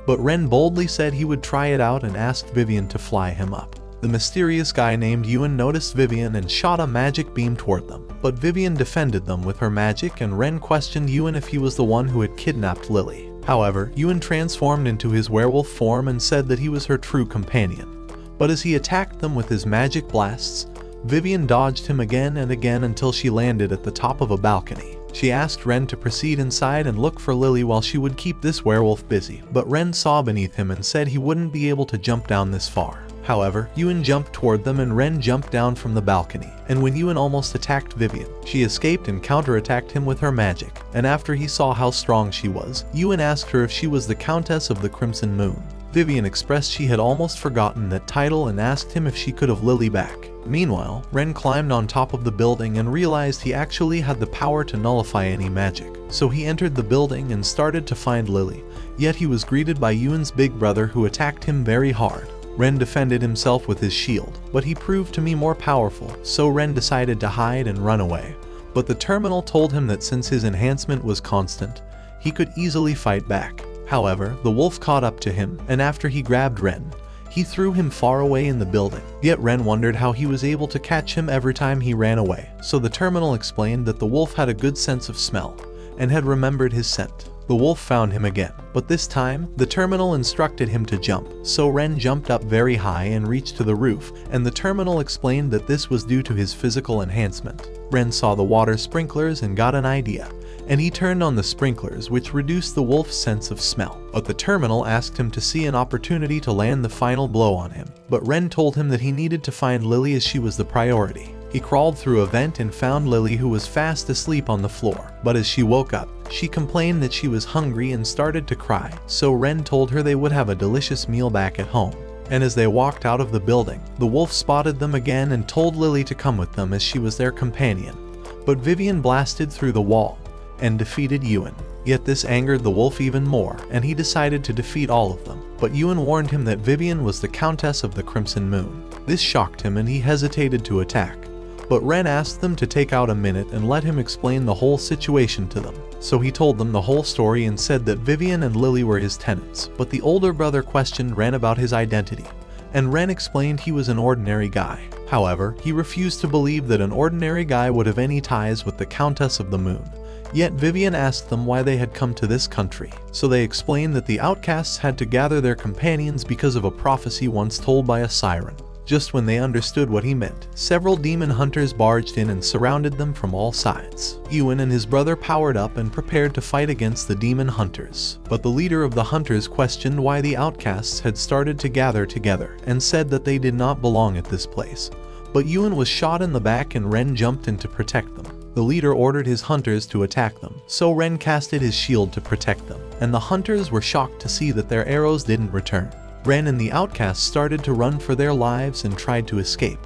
But Ren boldly said he would try it out and asked Vivian to fly him up. The mysterious guy named Yuan noticed Vivian and shot a magic beam toward them, but Vivian defended them with her magic, and Ren questioned Yuan if he was the one who had kidnapped Lily. However, Yuan transformed into his werewolf form and said that he was her true companion. But as he attacked them with his magic blasts, Vivian dodged him again and again until she landed at the top of a balcony. She asked Ren to proceed inside and look for Lily while she would keep this werewolf busy, but Ren saw beneath him and said he wouldn't be able to jump down this far. However, Yuan jumped toward them and Ren jumped down from the balcony, and when Yuan almost attacked Vivian, she escaped and counterattacked him with her magic, and after he saw how strong she was, Yuan asked her if she was the Countess of the Crimson Moon. Vivian expressed she had almost forgotten that title and asked him if she could have Lily back. Meanwhile, Ren climbed on top of the building and realized he actually had the power to nullify any magic. So he entered the building and started to find Lily, yet he was greeted by Yuan's big brother who attacked him very hard. Ren defended himself with his shield, but he proved to be more powerful, so Ren decided to hide and run away. But the terminal told him that since his enhancement was constant, he could easily fight back. However, the wolf caught up to him, and after he grabbed Ren, he threw him far away in the building. Yet Ren wondered how he was able to catch him every time he ran away, so the terminal explained that the wolf had a good sense of smell, and had remembered his scent. The wolf found him again, but this time, the terminal instructed him to jump, so Ren jumped up very high and reached to the roof, and the terminal explained that this was due to his physical enhancement. Ren saw the water sprinklers and got an idea, and he turned on the sprinklers, which reduced the wolf's sense of smell. But the terminal asked him to see an opportunity to land the final blow on him, but Ren told him that he needed to find Lily as she was the priority. He crawled through a vent and found Lily, who was fast asleep on the floor, but as she woke up, she complained that she was hungry and started to cry, so Ren told her they would have a delicious meal back at home. And as they walked out of the building, the wolf spotted them again and told Lily to come with them as she was their companion. But Vivian blasted through the wall and defeated Yuan. Yet this angered the wolf even more, and he decided to defeat all of them. But Yuan warned him that Vivian was the Countess of the Crimson Moon. This shocked him and he hesitated to attack. But Ren asked them to take out a minute and let him explain the whole situation to them. So he told them the whole story and said that Vivian and Lily were his tenants. But the older brother questioned Ren about his identity, and Ren explained he was an ordinary guy. However, he refused to believe that an ordinary guy would have any ties with the Countess of the Moon. Yet Vivian asked them why they had come to this country. So they explained that the outcasts had to gather their companions because of a prophecy once told by a siren. Just when they understood what he meant, several demon hunters barged in and surrounded them from all sides. Yuan and his brother powered up and prepared to fight against the demon hunters. But the leader of the hunters questioned why the outcasts had started to gather together and said that they did not belong at this place. But Yuan was shot in the back and Ren jumped in to protect them. The leader ordered his hunters to attack them, so Ren casted his shield to protect them. and the hunters were shocked to see that their arrows didn't return. Ren and the outcasts started to run for their lives and tried to escape,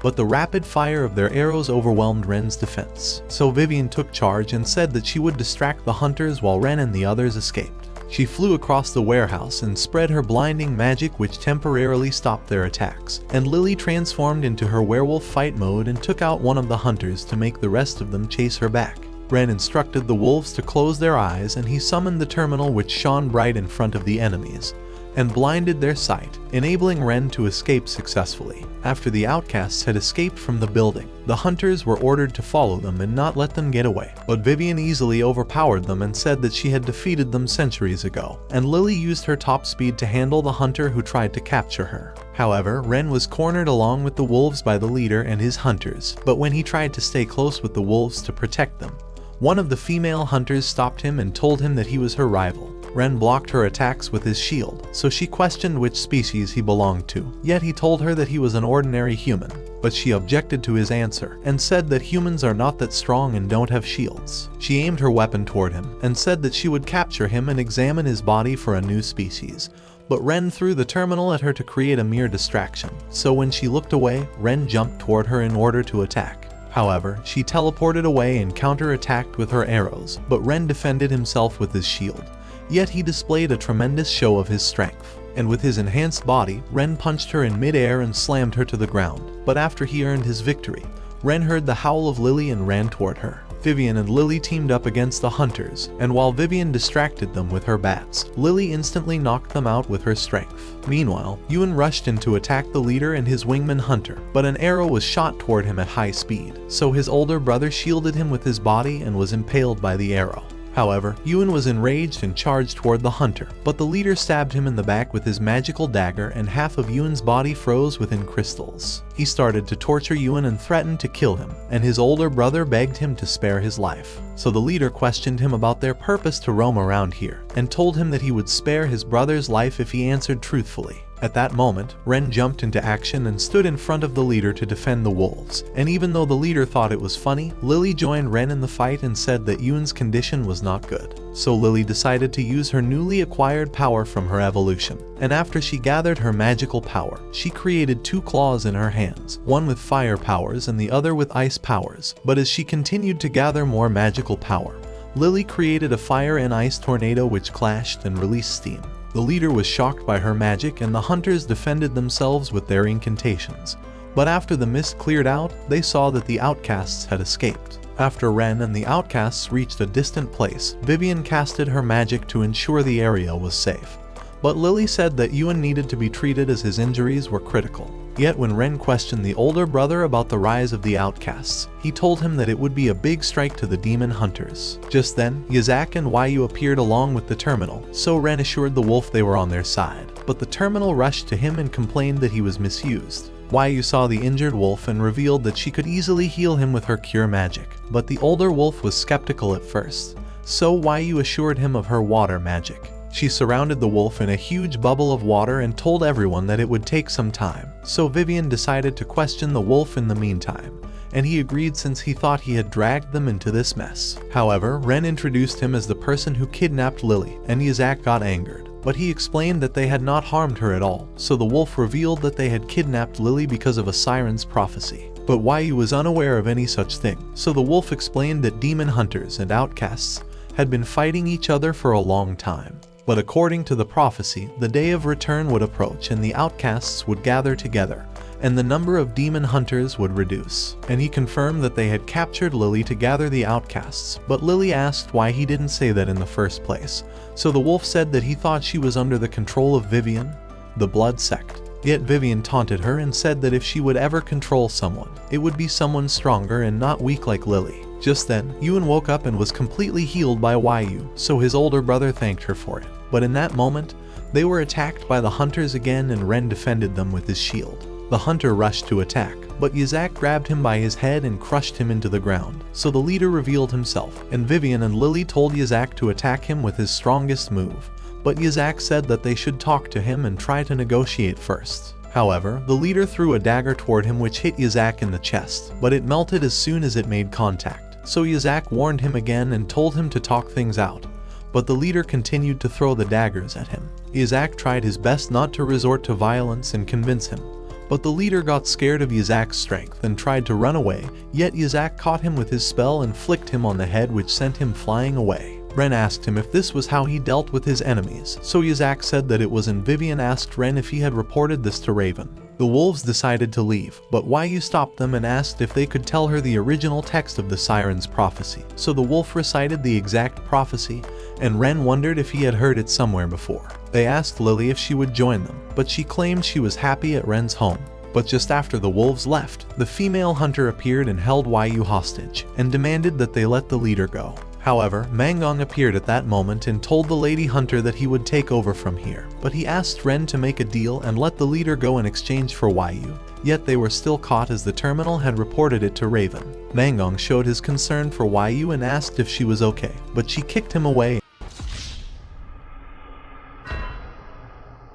but the rapid fire of their arrows overwhelmed Ren's defense. So Vivian took charge and said that she would distract the hunters while Ren and the others escaped. She flew across the warehouse and spread her blinding magic, which temporarily stopped their attacks, and Lily transformed into her werewolf fight mode and took out one of the hunters to make the rest of them chase her back. Ren instructed the wolves to close their eyes, and he summoned the terminal, which shone bright in front of the enemies and blinded their sight, enabling Ren to escape successfully. After the outcasts had escaped from the building, the hunters were ordered to follow them and not let them get away. But Vivian easily overpowered them and said that she had defeated them centuries ago, and Lily used her top speed to handle the hunter who tried to capture her. However, Ren was cornered along with the wolves by the leader and his hunters, but when he tried to stay close with the wolves to protect them, one of the female hunters stopped him and told him that he was her rival. Ren blocked her attacks with his shield, so she questioned which species he belonged to. Yet he told her that he was an ordinary human, but she objected to his answer and said that humans are not that strong and don't have shields. She aimed her weapon toward him and said that she would capture him and examine his body for a new species. But Ren threw the terminal at her to create a mere distraction, so when she looked away, Ren jumped toward her in order to attack. However, she teleported away and counterattacked with her arrows, but Ren defended himself with his shield. Yet he displayed a tremendous show of his strength, and with his enhanced body, Ren punched her in mid-air and slammed her to the ground. But after he earned his victory, Ren heard the howl of Lily and ran toward her. Vivian and Lily teamed up against the hunters, and while Vivian distracted them with her bats, Lily instantly knocked them out with her strength. Meanwhile, Yuan rushed in to attack the leader and his wingman hunter, but an arrow was shot toward him at high speed, so his older brother shielded him with his body and was impaled by the arrow. However, Yuan was enraged and charged toward the hunter, but the leader stabbed him in the back with his magical dagger and half of Yuan's body froze within crystals. He started to torture Yuan and threatened to kill him, and his older brother begged him to spare his life. So the leader questioned him about their purpose to roam around here, and told him that he would spare his brother's life if he answered truthfully. At that moment, Ren jumped into action and stood in front of the leader to defend the wolves, and even though the leader thought it was funny, Lily joined Ren in the fight and said that Yuan's condition was not good. So Lily decided to use her newly acquired power from her evolution, and after she gathered her magical power, she created two claws in her hands, one with fire powers and the other with ice powers. But as she continued to gather more magical power, Lily created a fire and ice tornado which clashed and released steam. The leader was shocked by her magic, and the hunters defended themselves with their incantations. But after the mist cleared out, they saw that the outcasts had escaped. After Ren and the outcasts reached a distant place, Vivian casted her magic to ensure the area was safe. But Lily said that Yuan needed to be treated as his injuries were critical. Yet when Ren questioned the older brother about the rise of the outcasts, he told him that it would be a big strike to the demon hunters. Just then, Yazak and Waiyu appeared along with the terminal, so Ren assured the wolf they were on their side. But the terminal rushed to him and complained that he was misused. Waiyu saw the injured wolf and revealed that she could easily heal him with her cure magic. But the older wolf was skeptical at first, so Waiyu assured him of her water magic. She surrounded the wolf in a huge bubble of water and told everyone that it would take some time, so Vivian decided to question the wolf in the meantime, and he agreed since he thought he had dragged them into this mess. However, Ren introduced him as the person who kidnapped Lily, and Yazak got angered, but he explained that they had not harmed her at all, so the wolf revealed that they had kidnapped Lily because of a siren's prophecy. But Waiyu was unaware of any such thing, so the wolf explained that demon hunters and outcasts had been fighting each other for a long time. But according to the prophecy, the day of return would approach and the outcasts would gather together, and the number of demon hunters would reduce. And he confirmed that they had captured Lily to gather the outcasts, but Lily asked why he didn't say that in the first place. So the wolf said that he thought she was under the control of Vivian, the blood sect. Yet Vivian taunted her and said that if she would ever control someone, it would be someone stronger and not weak like Lily. Just then, Yuan woke up and was completely healed by Waiyu, so his older brother thanked her for it. But in that moment, they were attacked by the hunters again and Ren defended them with his shield. The hunter rushed to attack, but Yazak grabbed him by his head and crushed him into the ground. So the leader revealed himself, and Vivian and Lily told Yazak to attack him with his strongest move. But Yazak said that they should talk to him and try to negotiate first. However, the leader threw a dagger toward him which hit Yazak in the chest, but it melted as soon as it made contact. So Yazak warned him again and told him to talk things out. but the leader continued to throw the daggers at him. Yitzhak tried his best not to resort to violence and convince him, but the leader got scared of Yitzhak's strength and tried to run away, yet Yitzhak caught him with his spell and flicked him on the head, which sent him flying away. Ren asked him if this was how he dealt with his enemies, so Yitzhak said that it was, and Vivian asked Ren if he had reported this to Raven. The wolves decided to leave, but Waiyu stopped them and asked if they could tell her the original text of the siren's prophecy. So the wolf recited the exact prophecy, and Ren wondered if he had heard it somewhere before. They asked Lily if she would join them, but she claimed she was happy at Ren's home. But just after the wolves left, the female hunter appeared and held Waiyu hostage, and demanded that they let the leader go. However, Mangong appeared at that moment and told the lady hunter that he would take over from here, but he asked Ren to make a deal and let the leader go in exchange for Waiyu. Yet they were still caught as the terminal had reported it to Raven. Mangong showed his concern for Waiyu and asked if she was okay, but she kicked him away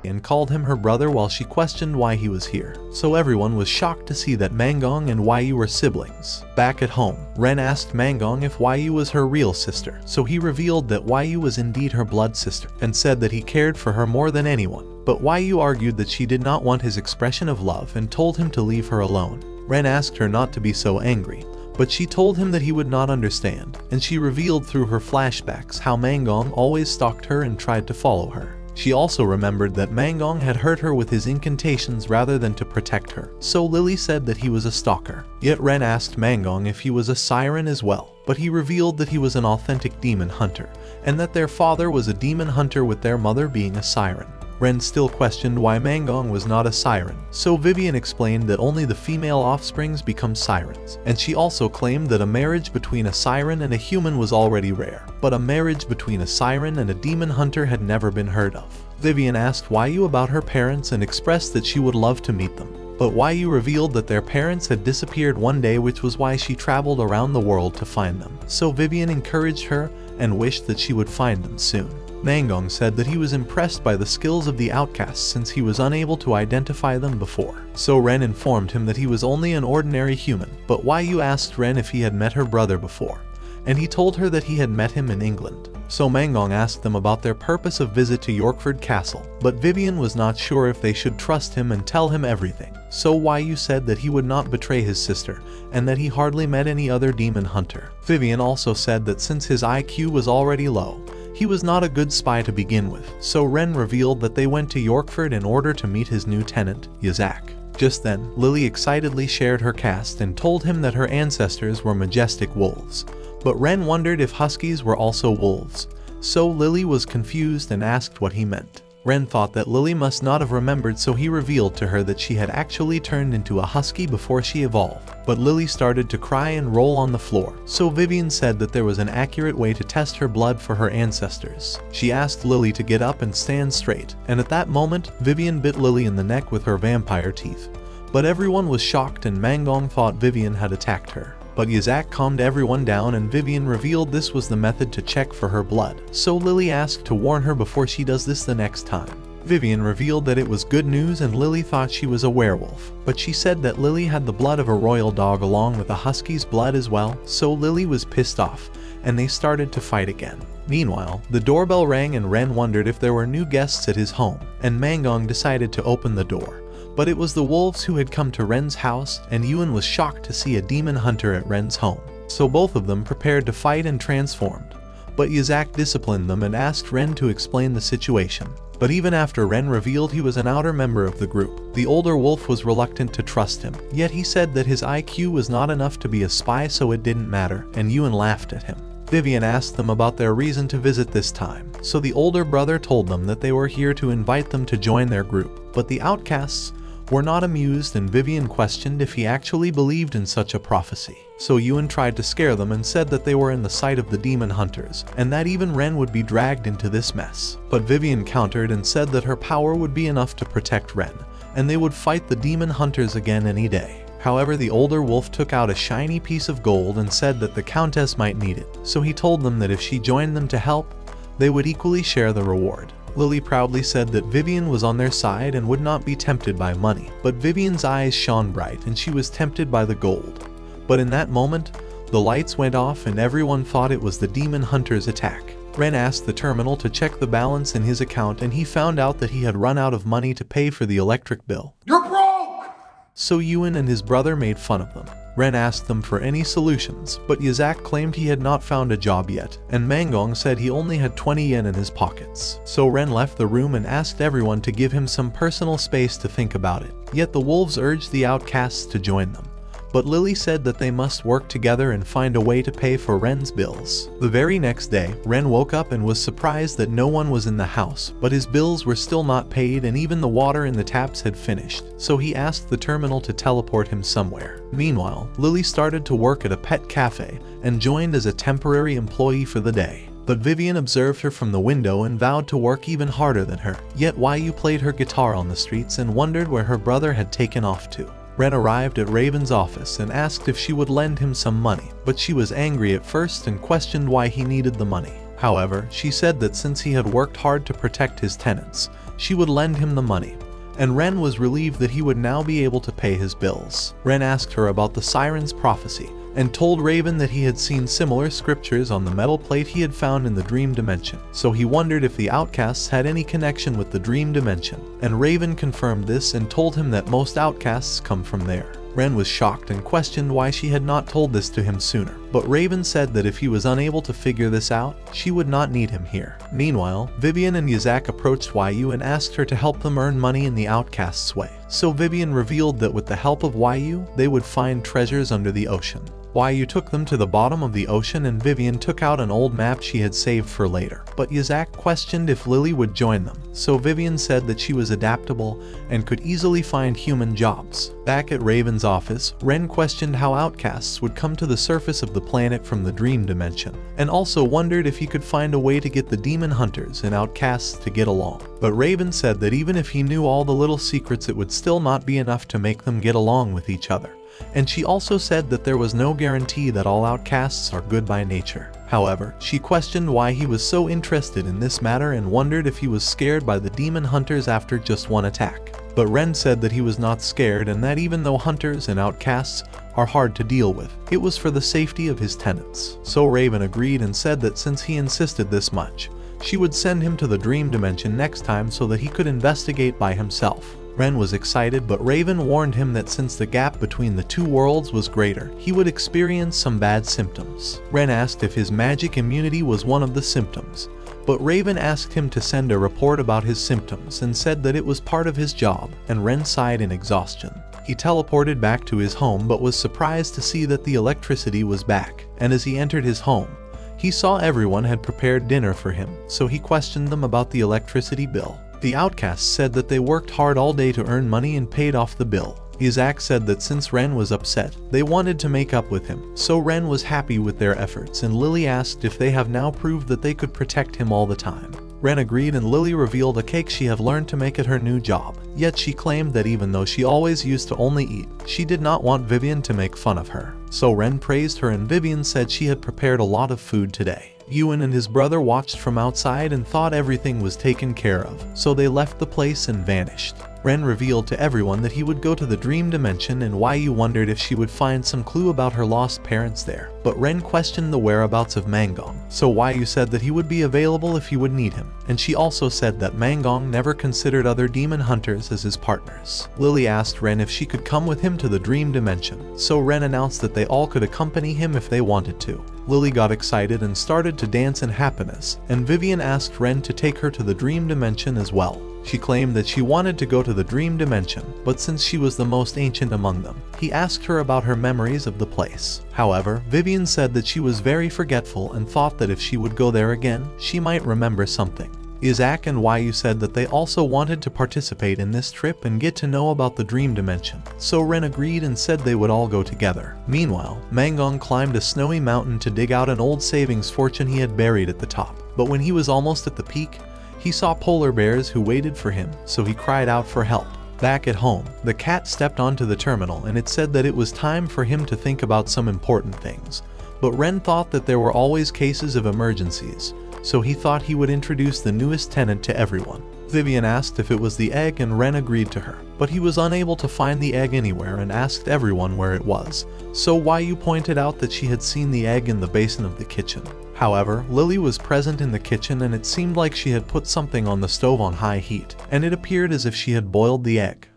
and called him her brother while she questioned why he was here. So everyone was shocked to see that Mangong and Waiyu were siblings. Back at home, Ren asked Mangong if Waiyu was her real sister, so he revealed that Waiyu was indeed her blood sister, and said that he cared for her more than anyone. But Waiyu argued that she did not want his expression of love and told him to leave her alone. Ren asked her not to be so angry, but she told him that he would not understand, and she revealed through her flashbacks how Mangong always stalked her and tried to follow her. She also remembered that Mangong had hurt her with his incantations rather than to protect her, so Lily said that he was a stalker. Yet Ren asked Mangong if he was a siren as well, but he revealed that he was an authentic demon hunter, and that their father was a demon hunter with their mother being a siren. Ren still questioned why Mangong was not a siren, so Vivian explained that only the female offsprings become sirens, and she also claimed that a marriage between a siren and a human was already rare, but a marriage between a siren and a demon hunter had never been heard of. Vivian asked Waiyu about her parents and expressed that she would love to meet them, but Waiyu revealed that their parents had disappeared one day, which was why she traveled around the world to find them. So Vivian encouraged her and wished that she would find them soon. Mangong said that he was impressed by the skills of the outcasts since he was unable to identify them before. So Ren informed him that he was only an ordinary human, but Waiyu asked Ren if he had met her brother before, and he told her that he had met him in England. So Mangong asked them about their purpose of visit to Yorkford Castle, but Vivian was not sure if they should trust him and tell him everything. So Waiyu said that he would not betray his sister, and that he hardly met any other demon hunter. Vivian also said that since his IQ was already low, he was not a good spy to begin with, so Ren revealed that they went to Yorkford in order to meet his new tenant, Yitzhak. Just then, Lily excitedly shared her caste and told him that her ancestors were majestic wolves, but Ren wondered if huskies were also wolves, so Lily was confused and asked what he meant. Ren thought that Lily must not have remembered, so he revealed to her that she had actually turned into a husky before she evolved. But Lily started to cry and roll on the floor, so Vivian said that there was an accurate way to test her blood for her ancestors. She asked Lily to get up and stand straight, and at that moment, Vivian bit Lily in the neck with her vampire teeth. But everyone was shocked and Mangong thought Vivian had attacked her. But Yitzhak calmed everyone down and Vivian revealed this was the method to check for her blood, so Lily asked to warn her before she does this the next time. Vivian revealed that it was good news and Lily thought she was a werewolf, but she said that Lily had the blood of a royal dog along with a husky's blood as well, so Lily was pissed off, and they started to fight again. Meanwhile, the doorbell rang and Ren wondered if there were new guests at his home, and Mangong decided to open the door. But it was the wolves who had come to Ren's house, and Yuan was shocked to see a demon hunter at Ren's home. So both of them prepared to fight and transformed. But Yitzhak disciplined them and asked Ren to explain the situation. But even after Ren revealed he was an outer member of the group, the older wolf was reluctant to trust him. Yet he said that his IQ was not enough to be a spy, so it didn't matter, and Yuan laughed at him. Vivian asked them about their reason to visit this time, so the older brother told them that they were here to invite them to join their group. But the outcasts were not amused and Vivian questioned if he actually believed in such a prophecy. So Yuan tried to scare them and said that they were in the sight of the demon hunters, and that even Ren would be dragged into this mess. But Vivian countered and said that her power would be enough to protect Ren, and they would fight the demon hunters again any day. However, the older wolf took out a shiny piece of gold and said that the countess might need it, so he told them that if she joined them to help, they would equally share the reward. Lily proudly said that Vivian was on their side and would not be tempted by money, but Vivian's eyes shone bright and she was tempted by the gold. But in that moment, the lights went off and everyone thought it was the demon hunter's attack. Ren asked the terminal to check the balance in his account, and he found out that he had run out of money to pay for the electric bill. You're broke! So Ewan and his brother made fun of them. Ren asked them for any solutions, but Yazak claimed he had not found a job yet, and Mangong said he only had 20 yen in his pockets. So Ren left the room and asked everyone to give him some personal space to think about it. Yet the wolves urged the outcasts to join them. But Lily said that they must work together and find a way to pay for Ren's bills. The very next day, Ren woke up and was surprised that no one was in the house, but his bills were still not paid and even the water in the taps had finished, so he asked the terminal to teleport him somewhere. Meanwhile, Lily started to work at a pet cafe and joined as a temporary employee for the day. But Vivian observed her from the window and vowed to work even harder than her. Yet Yu played her guitar on the streets and wondered where her brother had taken off to. Ren arrived at Raven's office and asked if she would lend him some money, but she was angry at first and questioned why he needed the money. However, she said that since he had worked hard to protect his tenants, she would lend him the money, and Ren was relieved that he would now be able to pay his bills. Ren asked her about the siren's prophecy, and told Raven that he had seen similar scriptures on the metal plate he had found in the dream dimension, so he wondered if the outcasts had any connection with the dream dimension, and Raven confirmed this and told him that most outcasts come from there. Ren was shocked and questioned why she had not told this to him sooner, but Raven said that if he was unable to figure this out, she would not need him here. Meanwhile, Vivian and Yazak approached Yu and asked her to help them earn money in the outcasts' way. So Vivian revealed that with the help of Yu, they would find treasures under the ocean. Yu took them to the bottom of the ocean and Vivian took out an old map she had saved for later. But Yazak questioned if Lily would join them, so Vivian said that she was adaptable and could easily find human jobs. Back at Raven's office, Ren questioned how outcasts would come to the surface of the planet from the dream dimension, and also wondered if he could find a way to get the demon hunters and outcasts to get along. But Raven said that even if he knew all the little secrets, it would still not be enough to make them get along with each other. And she also said that there was no guarantee that all outcasts are good by nature. However, she questioned why he was so interested in this matter and wondered if he was scared by the demon hunters after just one attack. But Ren said that he was not scared and that even though hunters and outcasts are hard to deal with, it was for the safety of his tenants. So Raven agreed and said that since he insisted this much, she would send him to the dream dimension next time so that he could investigate by himself. Ren was excited, but Raven warned him that since the gap between the two worlds was greater, he would experience some bad symptoms. Ren asked if his magic immunity was one of the symptoms, but Raven asked him to send a report about his symptoms and said that it was part of his job, and Ren sighed in exhaustion. He teleported back to his home but was surprised to see that the electricity was back, and as he entered his home, he saw everyone had prepared dinner for him, so he questioned them about the electricity bill. The outcasts said that they worked hard all day to earn money and paid off the bill. Yazak said that since Ren was upset, they wanted to make up with him, so Ren was happy with their efforts, and Lily asked if they have now proved that they could protect him all the time. Ren agreed and Lily revealed a cake she had learned to make at her new job. Yet she claimed that even though she always used to only eat, she did not want Vivian to make fun of her. So Ren praised her and Vivian said she had prepared a lot of food today. Ewan and his brother watched from outside and thought everything was taken care of, so they left the place and vanished. Ren revealed to everyone that he would go to the dream dimension, and Yu wondered if she would find some clue about her lost parents there. But Ren questioned the whereabouts of Mangong, so Yu said that he would be available if he would need him, and she also said that Mangong never considered other demon hunters as his partners. Lily asked Ren if she could come with him to the dream dimension, so Ren announced that they all could accompany him if they wanted to. Lily got excited and started to dance in happiness, and Vivian asked Ren to take her to the dream dimension as well. She claimed that she wanted to go to the dream dimension, but since she was the most ancient among them, he asked her about her memories of the place. However, Vivian said that she was very forgetful and thought that if she would go there again, she might remember something. Yazak and Yu said that they also wanted to participate in this trip and get to know about the dream dimension, so Ren agreed and said they would all go together. Meanwhile, Mangong climbed a snowy mountain to dig out an old savings fortune he had buried at the top, but when he was almost at the peak, he saw polar bears who waited for him, so he cried out for help. Back at home, the cat stepped onto the terminal and it said that it was time for him to think about some important things. But Ren thought that there were always cases of emergencies, so he thought he would introduce the newest tenant to everyone. Vivian asked if it was the egg and Ren agreed to her, but he was unable to find the egg anywhere and asked everyone where it was. So Wai-Yu pointed out that she had seen the egg in the basin of the kitchen. However, Lily was present in the kitchen and it seemed like she had put something on the stove on high heat, and it appeared as if she had boiled the egg.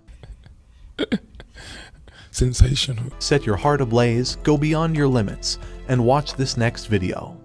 Sensational. Set your heart ablaze, go beyond your limits, and watch this next video.